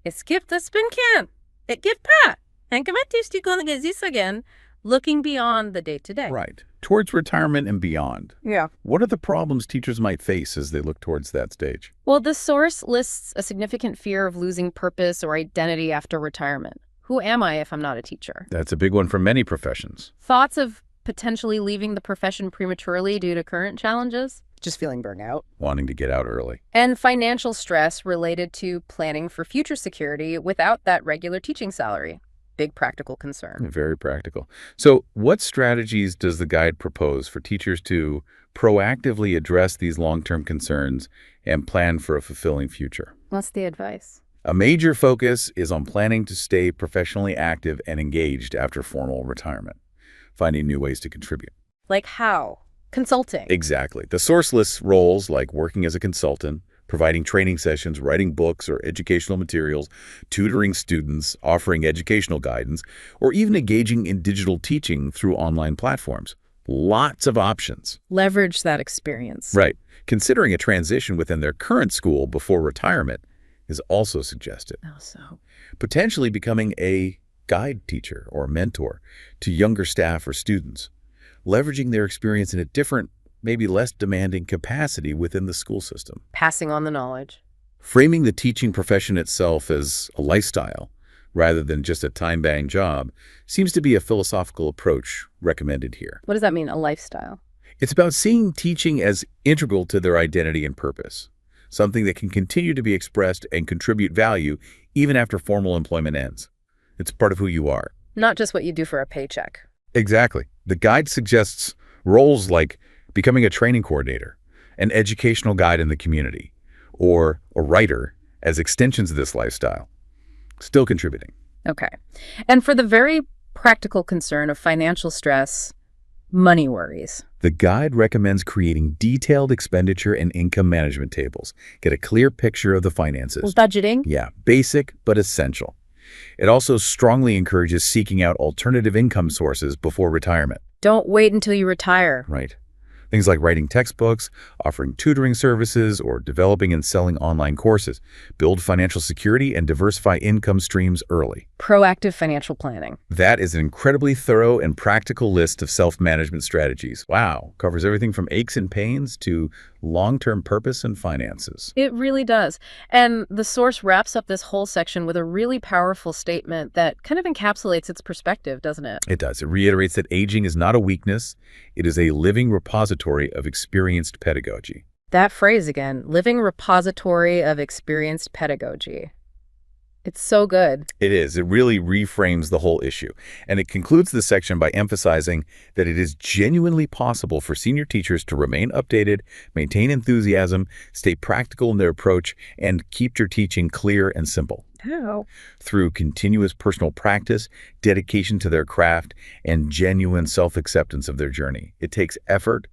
Skip the spin can. It give pat. And you gonna get this again, looking beyond the day-to-day. Right. Towards retirement and beyond. Yeah. What are the problems teachers might face as they look towards that stage? Well, the source lists a significant fear of losing purpose or identity after retirement. Who am I if I'm not a teacher? That's a big one for many professions. Thoughts of potentially leaving the profession prematurely due to current challenges? Just feeling burnt out. Wanting to get out early. And financial stress related to planning for future security without that regular teaching salary. Big practical concern. Very practical. So what strategies does the guide propose for teachers to proactively address these long-term concerns and plan for a fulfilling future? What's the advice? A major focus is on planning to stay professionally active and engaged after formal retirement, finding new ways to contribute. Like how? Consulting. Exactly. The source lists roles like working as a consultant, providing training sessions, writing books or educational materials, tutoring students, offering educational guidance, or even engaging in digital teaching through online platforms. Lots of options. Leverage that experience. Right. Considering a transition within their current school before retirement is also suggested. How so? Potentially becoming a guide teacher or mentor to younger staff or students, leveraging their experience in a different, maybe less demanding capacity within the school system. Passing on the knowledge. Framing the teaching profession itself as a lifestyle, rather than just a time-bound job, seems to be a philosophical approach recommended here. What does that mean, a lifestyle? It's about seeing teaching as integral to their identity and purpose, something that can continue to be expressed and contribute value even after formal employment ends. It's part of who you are. Not just what you do for a paycheck. Exactly. The guide suggests roles like becoming a training coordinator, an educational guide in the community, or a writer as extensions of this lifestyle, still contributing. Okay. And for the very practical concern of financial stress, money worries. The guide recommends creating detailed expenditure and income management tables. Get a clear picture of the finances. Budgeting? Yeah, basic but essential. It also strongly encourages seeking out alternative income sources before retirement. Don't wait until you retire. Right. Things like writing textbooks, offering tutoring services, or developing and selling online courses. Build financial security and diversify income streams early. Proactive financial planning. That is an incredibly thorough and practical list of self-management strategies. Wow. Covers everything from aches and pains to long-term purpose and finances. It really does. And the source wraps up this whole section with a really powerful statement that kind of encapsulates its perspective, doesn't it? It does. It reiterates that aging is not a weakness. It is a living repository of experienced pedagogy. That phrase again, living repository of experienced pedagogy. It's so good. It is. It really reframes the whole issue. And it concludes this section by emphasizing that it is genuinely possible for senior teachers to remain updated, maintain enthusiasm, stay practical in their approach, and keep your teaching clear and simple. How? Through continuous personal practice, dedication to their craft, and genuine self-acceptance of their journey. It takes effort,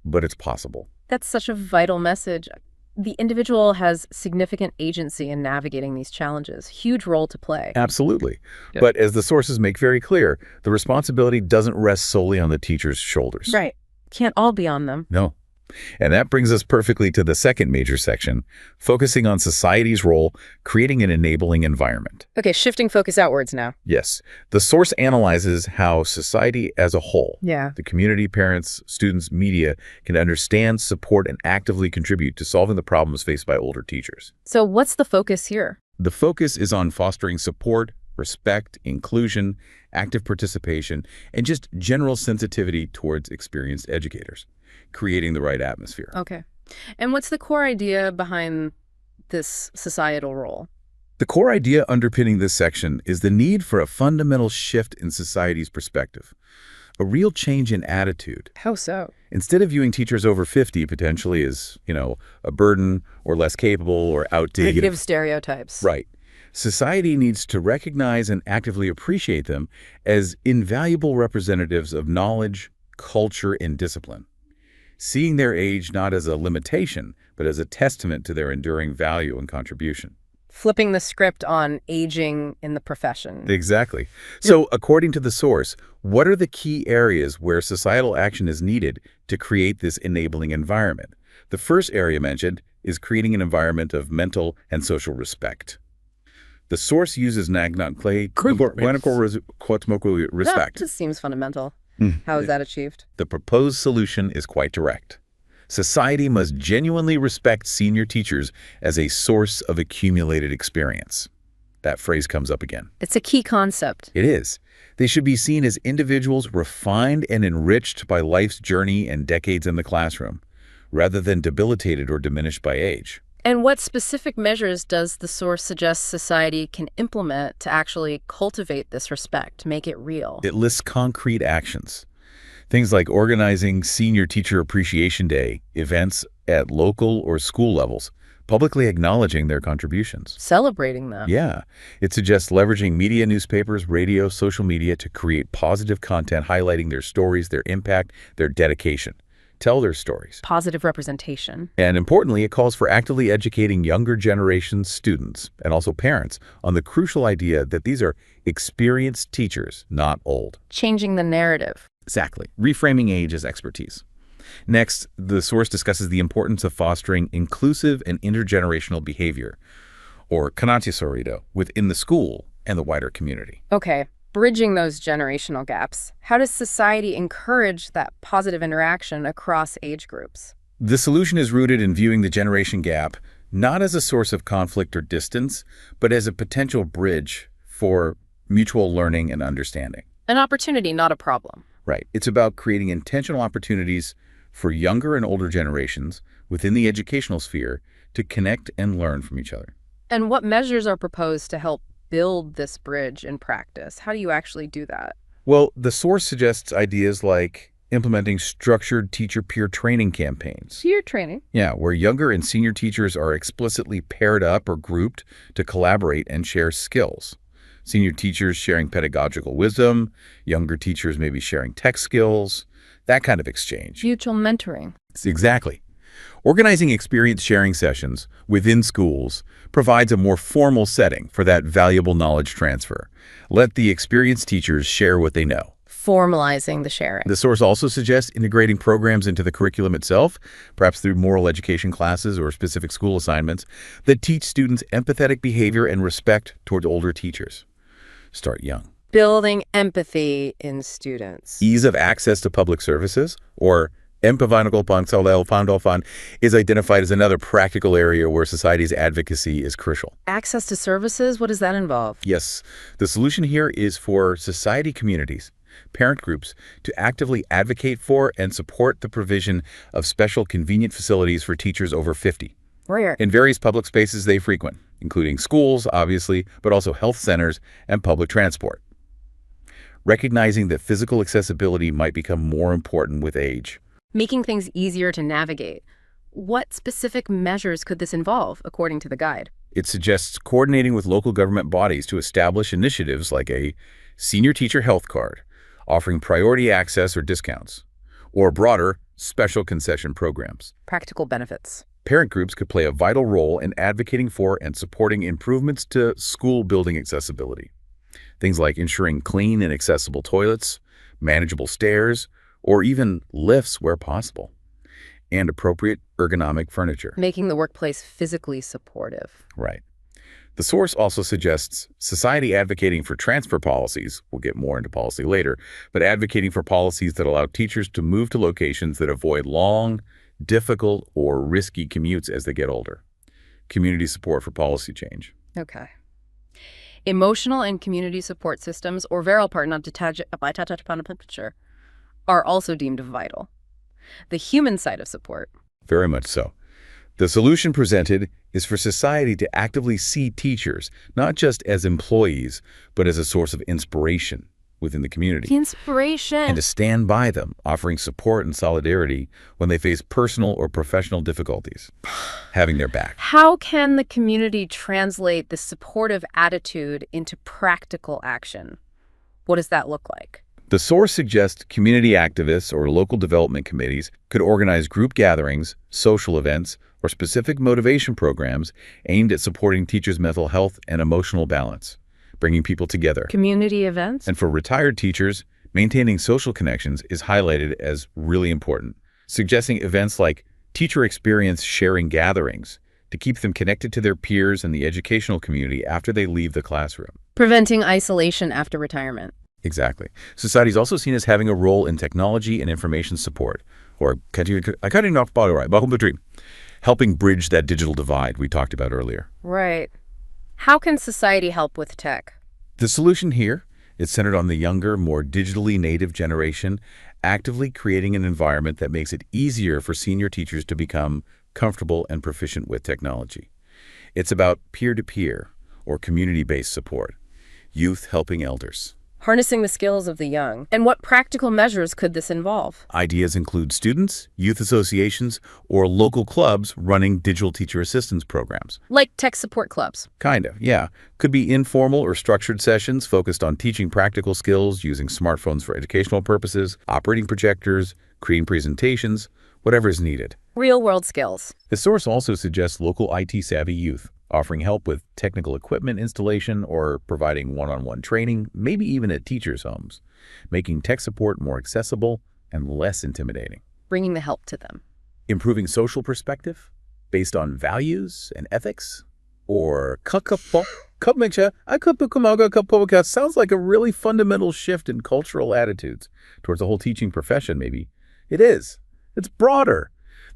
but it's possible. That's such a vital message. The individual has significant agency in navigating these challenges, huge role to play. Absolutely. Yep. But as the sources make very clear, the responsibility doesn't rest solely on the teacher's shoulders. Right. Can't all be on them. No. And that brings us perfectly to the second major section, focusing on society's role, creating an enabling environment. Okay, shifting focus outwards now. Yes. The source analyzes how society as a whole, Yeah. the community, parents, students, media, can understand, support, and actively contribute to solving the problems faced by older teachers. So what's the focus here? The focus is on fostering support, respect, inclusion, active participation, and just general sensitivity towards experienced educators, creating the right atmosphere. Okay. And what's the core idea behind this societal role? The core idea underpinning this section is the need for a fundamental shift in society's perspective, a real change in attitude. How so? Instead of viewing teachers over 50 potentially as, a burden or less capable or outdated. Negative stereotypes. Right. Society needs to recognize and actively appreciate them as invaluable representatives of knowledge, culture, and discipline, seeing their age not as a limitation, but as a testament to their enduring value and contribution. Flipping the script on aging in the profession. Exactly. So, according to the source, what are the key areas where societal action is needed to create this enabling environment? The first area mentioned is creating an environment of mental and social respect. The source uses Nagnat Clay respect. That just seems fundamental. How is that achieved? The proposed solution is quite direct. Society must genuinely respect senior teachers as a source of accumulated experience. That phrase comes up again. It's a key concept. It is. They should be seen as individuals refined and enriched by life's journey and decades in the classroom, rather than debilitated or diminished by age. And what specific measures does the source suggest society can implement to actually cultivate this respect, make it real? It lists concrete actions. Things like organizing Senior Teacher Appreciation Day events at local or school levels, publicly acknowledging their contributions. Celebrating them. Yeah. It suggests leveraging media, newspapers, radio, social media to create positive content highlighting their stories, their impact, their dedication. Tell their stories. Positive representation. And importantly, it calls for actively educating younger generation students and also parents on the crucial idea that these are experienced teachers, not old. Changing the narrative. Exactly. Reframing age as expertise. Next, the source discusses the importance of fostering inclusive and intergenerational behavior, or kanatya-sorido, within the school and the wider community. Okay. Bridging those generational gaps. How does society encourage that positive interaction across age groups? The solution is rooted in viewing the generation gap not as a source of conflict or distance, but as a potential bridge for mutual learning and understanding. An opportunity, not a problem. Right. It's about creating intentional opportunities for younger and older generations within the educational sphere to connect and learn from each other. And what measures are proposed to help build this bridge in practice? How do you actually do that? Well, the source suggests ideas like implementing structured teacher-peer training campaigns. Peer training. Yeah, where younger and senior teachers are explicitly paired up or grouped to collaborate and share skills. Senior teachers sharing pedagogical wisdom, younger teachers maybe sharing tech skills, that kind of exchange. Mutual mentoring. Exactly. Organizing experience sharing sessions within schools provides a more formal setting for that valuable knowledge transfer. Let the experienced teachers share what they know. Formalizing the sharing. The source also suggests integrating programs into the curriculum itself, perhaps through moral education classes or specific school assignments, that teach students empathetic behavior and respect toward older teachers. Start young. Building empathy in students. Ease of access to public services, or Empavanagopangsalel is identified as another practical area where society's advocacy is crucial. Access to services, what does that involve? Yes, the solution here is for society communities, parent groups, to actively advocate for and support the provision of special convenient facilities for teachers over 50. Where? In various public spaces they frequent, including schools, obviously, but also health centers and public transport. Recognizing that physical accessibility might become more important with age. Making things easier to navigate. What specific measures could this involve, according to the guide? It suggests coordinating with local government bodies to establish initiatives like a senior teacher health card, offering priority access or discounts, or broader, special concession programs. Practical benefits. Parent groups could play a vital role in advocating for and supporting improvements to school building accessibility. Things like ensuring clean and accessible toilets, manageable stairs, or even lifts where possible, and appropriate ergonomic furniture. Making the workplace physically supportive. Right. The source also suggests society advocating for transfer policies, we'll get more into policy later, but advocating for policies that allow teachers to move to locations that avoid long, difficult, or risky commutes as they get older. Community support for policy change. Okay. Emotional and community support systems, or are also deemed vital. The human side of support. Very much so. The solution presented is for society to actively see teachers, not just as employees, but as a source of inspiration within the community. Inspiration. And to stand by them, offering support and solidarity when they face personal or professional difficulties, having their back. How can the community translate this supportive attitude into practical action? What does that look like? The source suggests community activists or local development committees could organize group gatherings, social events, or specific motivation programs aimed at supporting teachers' mental health and emotional balance, bringing people together. Community events? And for retired teachers, maintaining social connections is highlighted as really important, suggesting events like teacher experience sharing gatherings to keep them connected to their peers and the educational community after they leave the classroom. Preventing isolation after retirement. Exactly. Society is also seen as having a role in technology and information support, or helping bridge that digital divide we talked about earlier. Right. How can society help with tech? The solution here is centered on the younger, more digitally native generation, actively creating an environment that makes it easier for senior teachers to become comfortable and proficient with technology. It's about peer-to-peer or community-based support, youth helping elders. Harnessing the skills of the young. And what practical measures could this involve? Ideas include students, youth associations, or local clubs running digital teacher assistance programs. Like tech support clubs. Kind of, yeah. Could be informal or structured sessions focused on teaching practical skills using smartphones for educational purposes, operating projectors, creating presentations, whatever is needed. Real-world skills. The source also suggests local IT-savvy youth, offering help with technical equipment installation or providing one-on-one training, maybe even at teachers' homes, making tech support more accessible and less intimidating. Bringing the help to them. Improving social perspective based on values and ethics, or sounds like a really fundamental shift in cultural attitudes towards the whole teaching profession, maybe. It is. It's broader.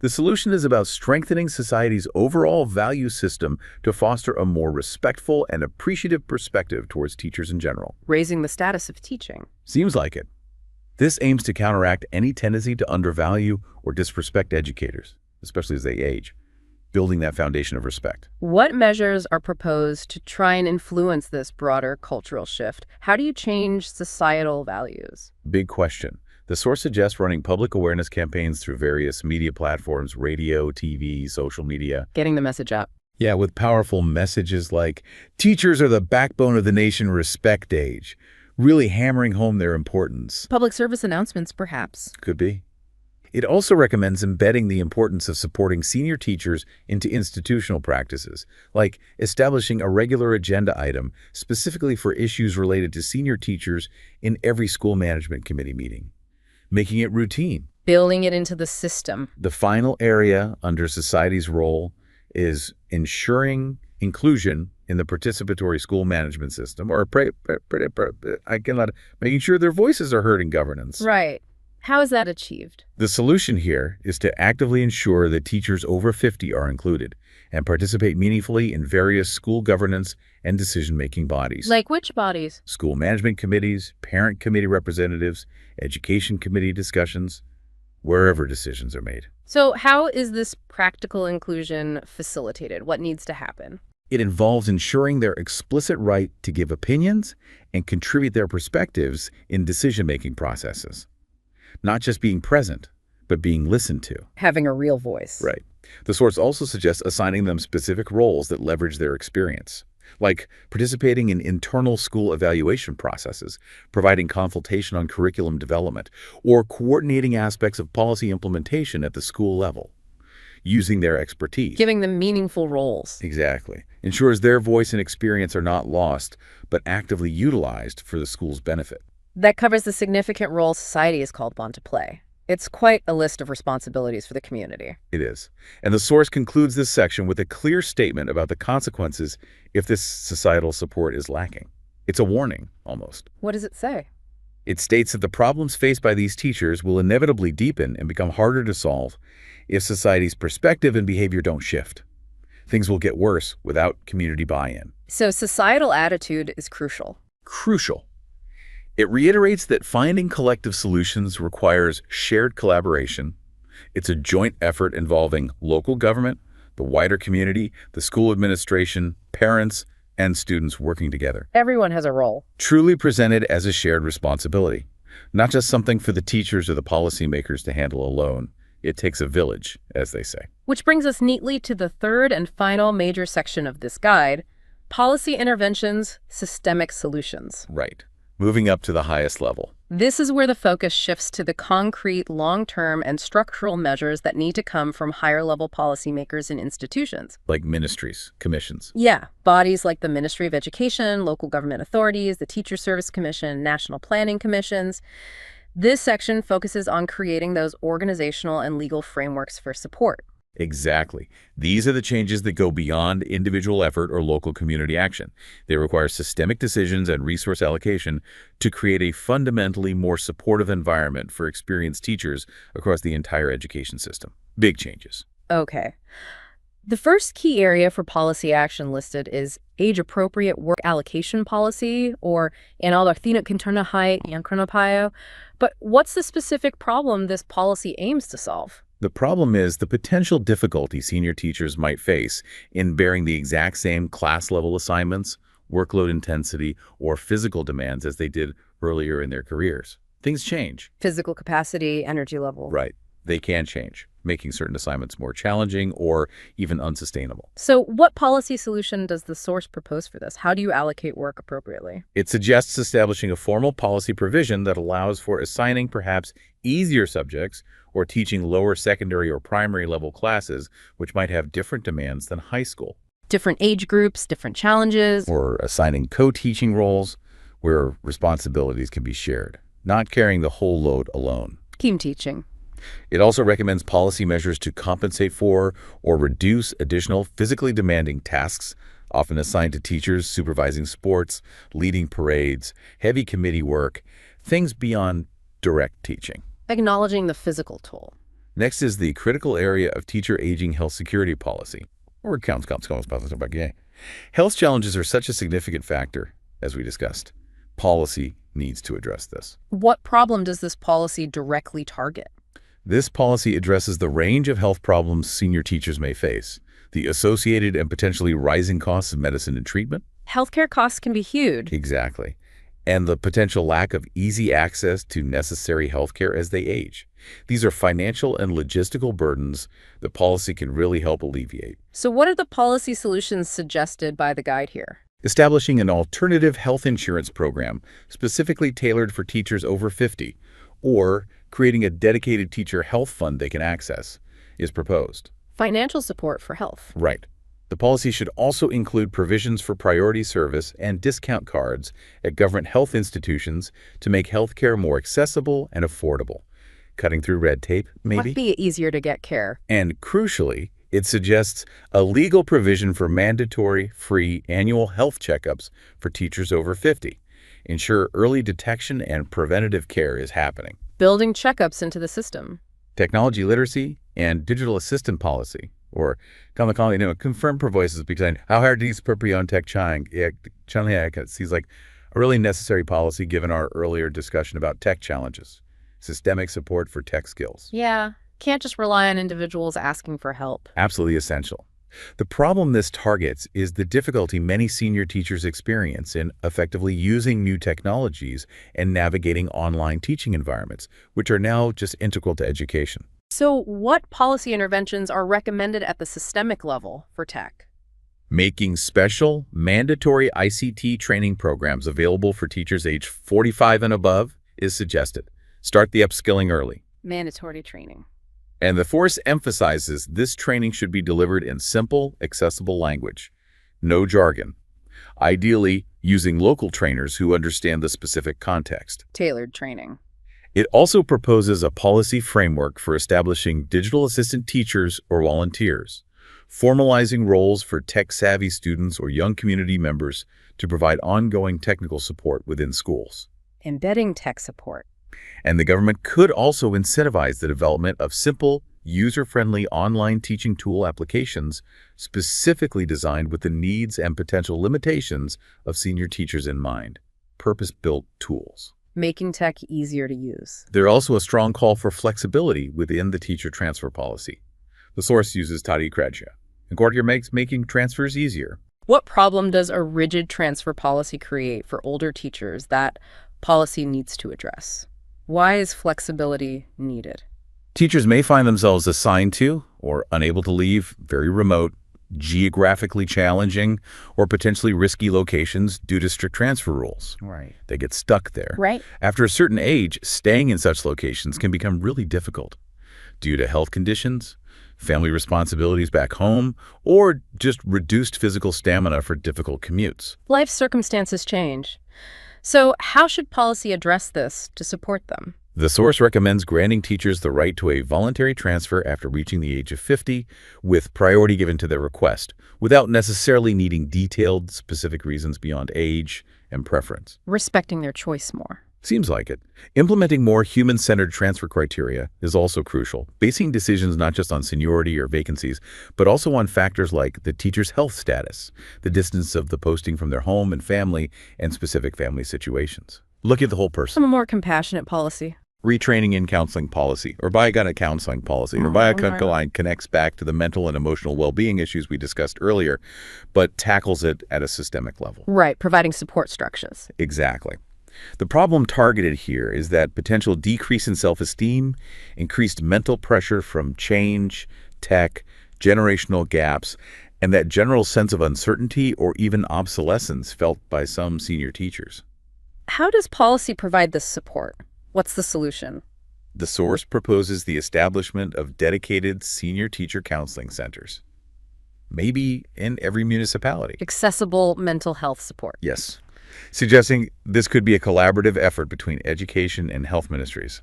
The solution is about strengthening society's overall value system to foster a more respectful and appreciative perspective towards teachers in general. Raising the status of teaching. Seems like it. This aims to counteract any tendency to undervalue or disrespect educators, especially as they age, building that foundation of respect. What measures are proposed to try and influence this broader cultural shift? How do you change societal values? Big question. The source suggests running public awareness campaigns through various media platforms, radio, TV, social media. Getting the message out. Yeah, with powerful messages like, teachers are the backbone of the nation, respect age, really hammering home their importance. Public service announcements, perhaps. Could be. It also recommends embedding the importance of supporting senior teachers into institutional practices, like establishing a regular agenda item specifically for issues related to senior teachers in every school management committee meeting, making it routine. Building it into the system. The final area under society's role is ensuring inclusion in the participatory school management system, or making sure their voices are heard in governance. Right. How is that achieved? The solution here is to actively ensure that teachers over 50 are included and participate meaningfully in various school governance and decision-making bodies. Like which bodies? School management committees, parent committee representatives, education committee discussions, wherever decisions are made. So how is this practical inclusion facilitated? What needs to happen? It involves ensuring their explicit right to give opinions and contribute their perspectives in decision-making processes. Not just being present, but being listened to. Having a real voice. Right. The source also suggests assigning them specific roles that leverage their experience, like participating in internal school evaluation processes, providing consultation on curriculum development, or coordinating aspects of policy implementation at the school level, using their expertise. Giving them meaningful roles. Exactly. Ensures their voice and experience are not lost, but actively utilized for the school's benefit. That covers the significant role society is called upon to play. It's quite a list of responsibilities for the community. It is. And the source concludes this section with a clear statement about the consequences if this societal support is lacking. It's a warning, almost. What does it say? It states that the problems faced by these teachers will inevitably deepen and become harder to solve if society's perspective and behavior don't shift. Things will get worse without community buy-in. So societal attitude is crucial. Crucial. It reiterates that finding collective solutions requires shared collaboration. It's a joint effort involving local government, the wider community, the school administration, parents, and students working together. Everyone has a role. Truly presented as a shared responsibility, not just something for the teachers or the policymakers to handle alone. It takes a village, as they say. Which brings us neatly to the third and final major section of this guide, policy interventions, systemic solutions. Right. Moving up to the highest level. This is where the focus shifts to the concrete, long-term, and structural measures that need to come from higher-level policymakers and institutions. Like ministries, commissions. Yeah, bodies like the Ministry of Education, local government authorities, the Teacher Service Commission, national planning commissions. This section focuses on creating those organizational and legal frameworks for support. Exactly. These are the changes that go beyond individual effort or local community action. They require systemic decisions and resource allocation to create a fundamentally more supportive environment for experienced teachers across the entire education system. Big changes. Okay. The first key area for policy action listed is age-appropriate work allocation policy, or but what's the specific problem this policy aims to solve? The problem is the potential difficulty senior teachers might face in bearing the exact same class-level assignments, workload intensity, or physical demands as they did earlier in their careers. Things change. Physical capacity, energy level. Right. They can change, making certain assignments more challenging or even unsustainable. So what policy solution does the source propose for this? How do you allocate work appropriately? It suggests establishing a formal policy provision that allows for assigning perhaps easier subjects or teaching lower secondary or primary level classes, which might have different demands than high school. Different age groups, different challenges. Or assigning co-teaching roles where responsibilities can be shared, not carrying the whole load alone. Team teaching. It also recommends policy measures to compensate for or reduce additional physically demanding tasks, often assigned to teachers supervising sports, leading parades, heavy committee work, things beyond direct teaching. Acknowledging the physical toll. Next is the critical area of teacher aging health security policy, or health challenges are such a significant factor, as we discussed. Policy needs to address this. What problem does this policy directly target? This policy addresses the range of health problems senior teachers may face, the associated and potentially rising costs of medicine and treatment. Healthcare costs can be huge. Exactly. And the potential lack of easy access to necessary healthcare as they age. These are financial and logistical burdens that policy can really help alleviate. So what are the policy solutions suggested by the guide here? Establishing an alternative health insurance program specifically tailored for teachers over 50, or creating a dedicated teacher health fund they can access, is proposed. Financial support for health. Right. The policy should also include provisions for priority service and discount cards at government health institutions to make healthcare more accessible and affordable. Cutting through red tape, maybe? Might be easier to get care. And crucially, it suggests a legal provision for mandatory, free annual health checkups for teachers over 50. Ensure early detection and preventative care is happening. Building checkups into the system. Technology literacy and digital assistant policy, or confirm per voices, because how hard these per beyond tech chang seems like a really necessary policy given our earlier discussion about tech challenges. Systemic support for tech skills. Yeah, can't just rely on individuals asking for help. Absolutely essential. The problem this targets is the difficulty many senior teachers experience in effectively using new technologies and navigating online teaching environments, which are now just integral to education. So what policy interventions are recommended at the systemic level for tech? Making special, mandatory ICT training programs available for teachers age 45 and above is suggested. Start the upskilling early. Mandatory training. And the force emphasizes this training should be delivered in simple, accessible language. No jargon. Ideally, using local trainers who understand the specific context. Tailored training. It also proposes a policy framework for establishing digital assistant teachers or volunteers, formalizing roles for tech-savvy students or young community members to provide ongoing technical support within schools. Embedding tech support. And the government could also incentivize the development of simple, user-friendly online teaching tool applications specifically designed with the needs and potential limitations of senior teachers in mind. Purpose-built tools. Making tech easier to use. There's also a strong call for flexibility within the teacher transfer policy. The source uses Tadi Kredja. And Courtier makes making transfers easier. What problem does a rigid transfer policy create for older teachers that policy needs to address? Why is flexibility needed? Teachers may find themselves assigned to or unable to leave very remote, geographically challenging, or potentially risky locations due to strict transfer rules. Right. They get stuck there. Right. After a certain age, staying in such locations can become really difficult due to health conditions, family responsibilities back home, or just reduced physical stamina for difficult commutes. Life circumstances change. So how should policy address this to support them? The source recommends granting teachers the right to a voluntary transfer after reaching the age of 50, with priority given to their request, without necessarily needing detailed, specific reasons beyond age and preference. Respecting their choice more. Seems like it. Implementing more human-centered transfer criteria is also crucial, basing decisions not just on seniority or vacancies, but also on factors like the teacher's health status, the distance of the posting from their home and family, and specific family situations. Look at the whole person. A more compassionate policy. Retraining in counseling policy, or Bayagana counseling policy, or Bayagana line connects back to the mental and emotional well-being issues we discussed earlier, but tackles it at a systemic level. Right, providing support structures. Exactly. The problem targeted here is that potential decrease in self-esteem, increased mental pressure from change, tech, generational gaps, and that general sense of uncertainty or even obsolescence felt by some senior teachers. How does policy provide this support? What's the solution? The source proposes the establishment of dedicated senior teacher counseling centers, maybe in every municipality. Accessible mental health support. Yes. Suggesting this could be a collaborative effort between education and health ministries.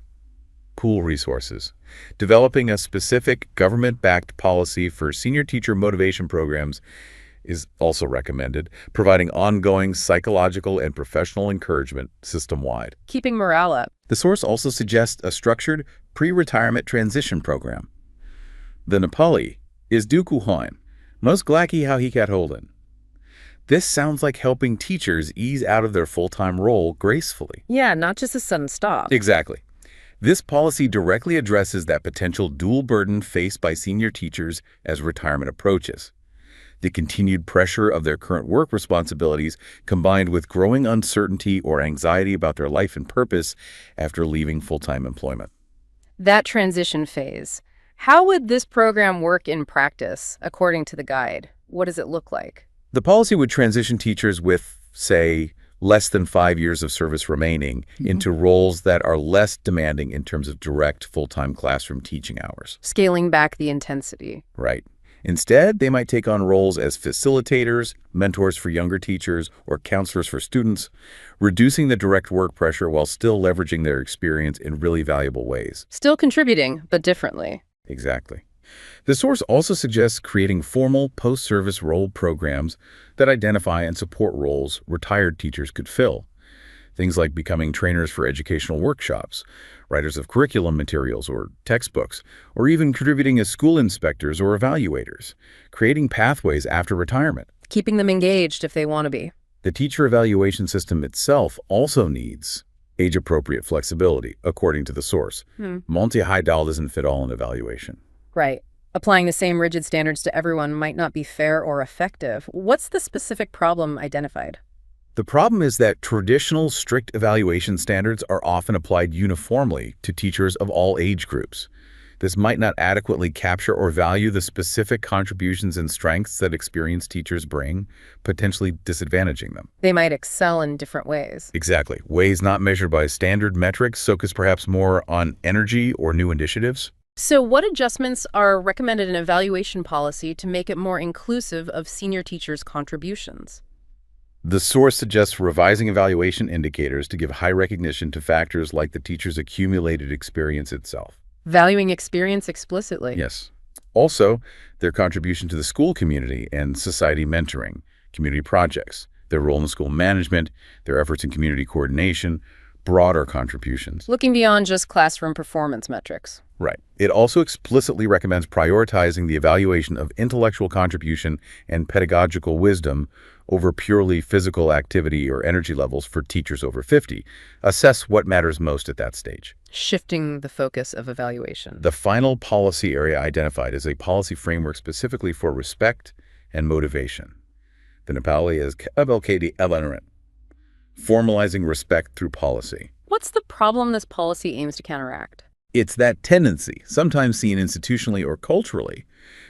Pool resources. Developing a specific government-backed policy for senior teacher motivation programs is also recommended, providing ongoing psychological and professional encouragement system-wide. Keeping morale up. The source also suggests a structured, pre-retirement transition program. The Nepali is Dukuhoin, most glaki how he got holden. This sounds like helping teachers ease out of their full-time role gracefully. Yeah, not just a sudden stop. Exactly. This policy directly addresses that potential dual burden faced by senior teachers as retirement approaches. The continued pressure of their current work responsibilities combined with growing uncertainty or anxiety about their life and purpose after leaving full-time employment. That transition phase. How would this program work in practice, according to the guide? What does it look like? The policy would transition teachers with, say, less than 5 years of service remaining into roles that are less demanding in terms of direct full-time classroom teaching hours. Scaling back the intensity. Right. Instead, they might take on roles as facilitators, mentors for younger teachers, or counselors for students, reducing the direct work pressure while still leveraging their experience in really valuable ways. Still contributing, but differently. Exactly. The source also suggests creating formal post-service role programs that identify and support roles retired teachers could fill. Things like becoming trainers for educational workshops, writers of curriculum materials or textbooks, or even contributing as school inspectors or evaluators, creating pathways after retirement. Keeping them engaged if they want to be. The teacher evaluation system itself also needs age-appropriate flexibility, according to the source. Multi-high-dial doesn't fit all in evaluation. Right. Applying the same rigid standards to everyone might not be fair or effective. What's the specific problem identified? The problem is that traditional strict evaluation standards are often applied uniformly to teachers of all age groups. This might not adequately capture or value the specific contributions and strengths that experienced teachers bring, potentially disadvantaging them. They might excel in different ways. Exactly. Ways not measured by standard metrics, focus perhaps more on energy or new initiatives. So what adjustments are recommended in evaluation policy to make it more inclusive of senior teachers' contributions? The source suggests revising evaluation indicators to give high recognition to factors like the teacher's accumulated experience itself. Valuing experience explicitly. Yes. Also, their contribution to the school community and society mentoring, community projects, their role in school management, their efforts in community coordination, broader contributions. Looking beyond just classroom performance metrics. Right. It also explicitly recommends prioritizing the evaluation of intellectual contribution and pedagogical wisdom over purely physical activity or energy levels for teachers over 50. Assess what matters most at that stage. Shifting the focus of evaluation. The final policy area identified is a policy framework specifically for respect and motivation. The Nepali is KBLKD Evanran, formalizing respect through policy. What's the problem this policy aims to counteract? It's that tendency, sometimes seen institutionally or culturally,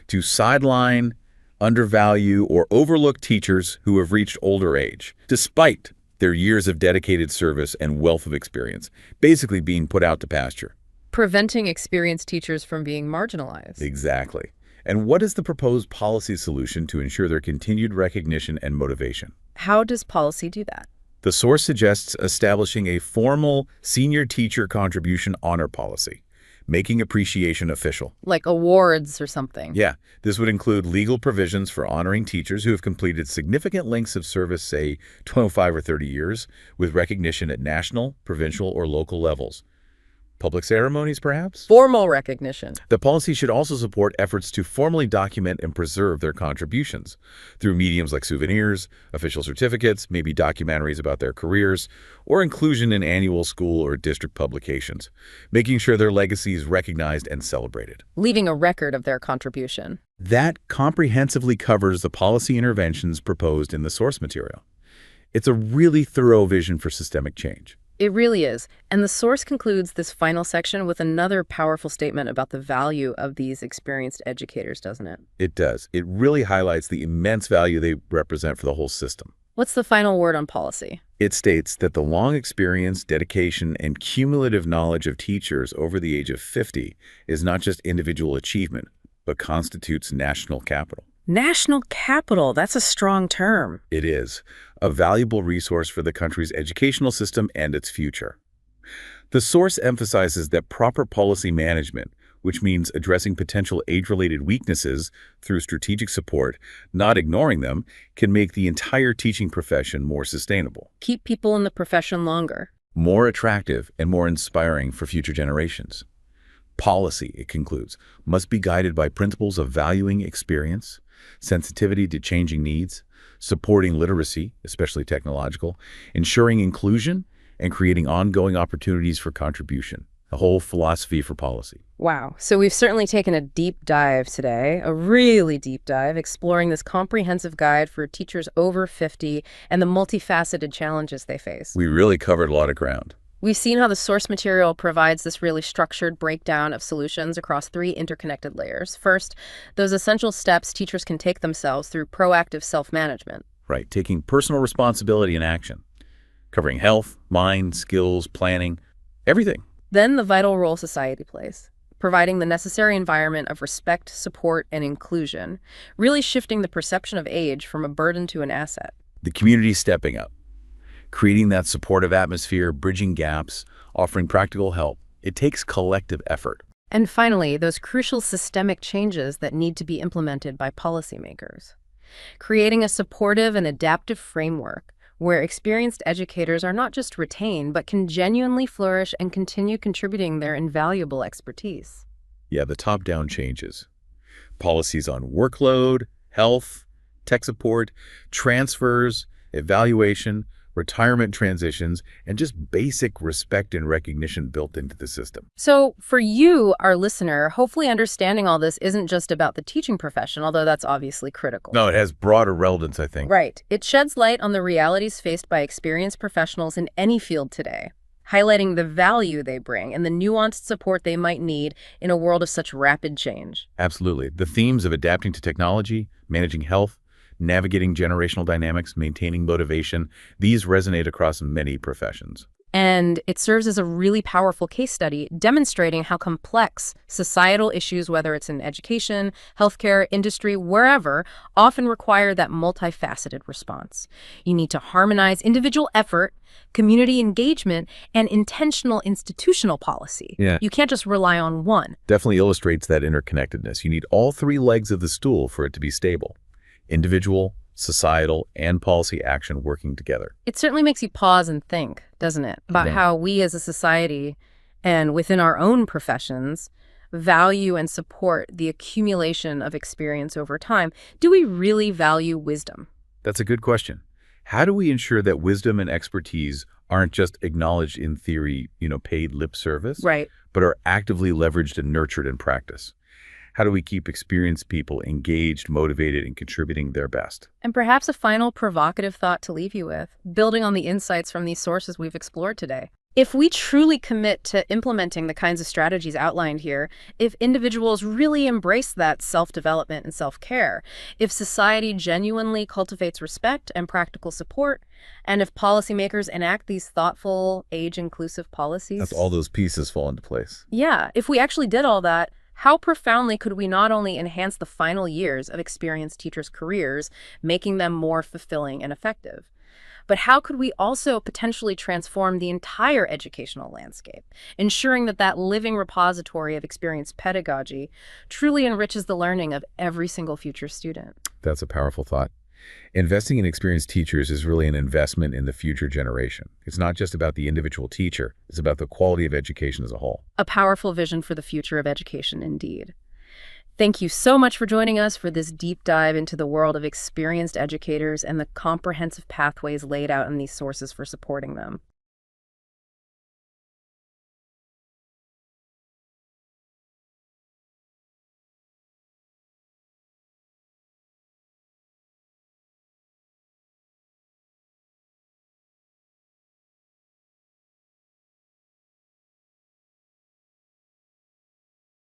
to sideline, undervalue, or overlook teachers who have reached older age, despite their years of dedicated service and wealth of experience, basically being put out to pasture. Preventing experienced teachers from being marginalized. Exactly. And what is the proposed policy solution to ensure their continued recognition and motivation? How does policy do that? The source suggests establishing a formal senior teacher contribution honor policy, making appreciation official. Like awards or something. Yeah, this would include legal provisions for honoring teachers who have completed significant lengths of service, say 25 or 30 years, with recognition at national, provincial, or local levels. Public ceremonies, perhaps? Formal recognition. The policy should also support efforts to formally document and preserve their contributions through mediums like souvenirs, official certificates, maybe documentaries about their careers, or inclusion in annual school or district publications, making sure their legacy is recognized and celebrated. Leaving a record of their contribution. That comprehensively covers the policy interventions proposed in the source material. It's a really thorough vision for systemic change. It really is. And the source concludes this final section with another powerful statement about the value of these experienced educators, doesn't it? It does. It really highlights the immense value they represent for the whole system. What's the final word on policy? It states that the long experience, dedication, and cumulative knowledge of teachers over the age of 50 is not just individual achievement, but constitutes national capital. National capital, that's a strong term. It is a valuable resource for the country's educational system and its future. The source emphasizes that proper policy management, which means addressing potential age-related weaknesses through strategic support, not ignoring them, can make the entire teaching profession more sustainable. Keep people in the profession longer. More attractive and more inspiring for future generations. Policy, it concludes, must be guided by principles of valuing experience, sensitivity to changing needs, supporting literacy, especially technological, ensuring inclusion, and creating ongoing opportunities for contribution. A whole philosophy for policy. Wow. So we've certainly taken a deep dive today, a really deep dive, exploring this comprehensive guide for teachers over 50 and the multifaceted challenges they face. We really covered a lot of ground. We've seen how the source material provides this really structured breakdown of solutions across 3 interconnected layers. First, those essential steps teachers can take themselves through proactive self-management. Right, taking personal responsibility and action, covering health, mind, skills, planning, everything. Then the vital role society plays, providing the necessary environment of respect, support, and inclusion, really shifting the perception of age from a burden to an asset. The community stepping up, creating that supportive atmosphere, bridging gaps, offering practical help. It takes collective effort. And finally, those crucial systemic changes that need to be implemented by policymakers, creating a supportive and adaptive framework where experienced educators are not just retained, but can genuinely flourish and continue contributing their invaluable expertise. Yeah, the top-down changes. Policies on workload, health, tech support, transfers, evaluation, retirement transitions, and just basic respect and recognition built into the system. So for you, our listener, hopefully understanding all this isn't just about the teaching profession, although that's obviously critical. No, it has broader relevance, I think. Right. It sheds light on the realities faced by experienced professionals in any field today, highlighting the value they bring and the nuanced support they might need in a world of such rapid change. Absolutely. The themes of adapting to technology, managing health, navigating generational dynamics, maintaining motivation, these resonate across many professions. And it serves as a really powerful case study demonstrating how complex societal issues, whether it's in education, healthcare, industry, wherever, often require that multifaceted response. You need to harmonize individual effort, community engagement, and intentional institutional policy. Yeah. You can't just rely on one. Definitely illustrates that interconnectedness. You need all 3 legs of the stool for it to be stable. Individual, societal, and policy action working together. It certainly makes you pause and think, doesn't it, about how we as a society and within our own professions value and support the accumulation of experience over time. Do we really value wisdom? That's a good question. How do we ensure that wisdom and expertise aren't just acknowledged in theory, paid lip service, Right. but are actively leveraged and nurtured in practice? How do we keep experienced people engaged, motivated, and contributing their best? And perhaps a final provocative thought to leave you with, building on the insights from these sources we've explored today. If we truly commit to implementing the kinds of strategies outlined here, if individuals really embrace that self-development and self-care, if society genuinely cultivates respect and practical support, and if policymakers enact these thoughtful, age-inclusive policies. That's all those pieces fall into place. Yeah, if we actually did all that, how profoundly could we not only enhance the final years of experienced teachers' careers, making them more fulfilling and effective, but how could we also potentially transform the entire educational landscape, ensuring that that living repository of experienced pedagogy truly enriches the learning of every single future student? That's a powerful thought. Investing in experienced teachers is really an investment in the future generation. It's not just about the individual teacher, it's about the quality of education as a whole. A powerful vision for the future of education, indeed. Thank you so much for joining us for this deep dive into the world of experienced educators and the comprehensive pathways laid out in these sources for supporting them.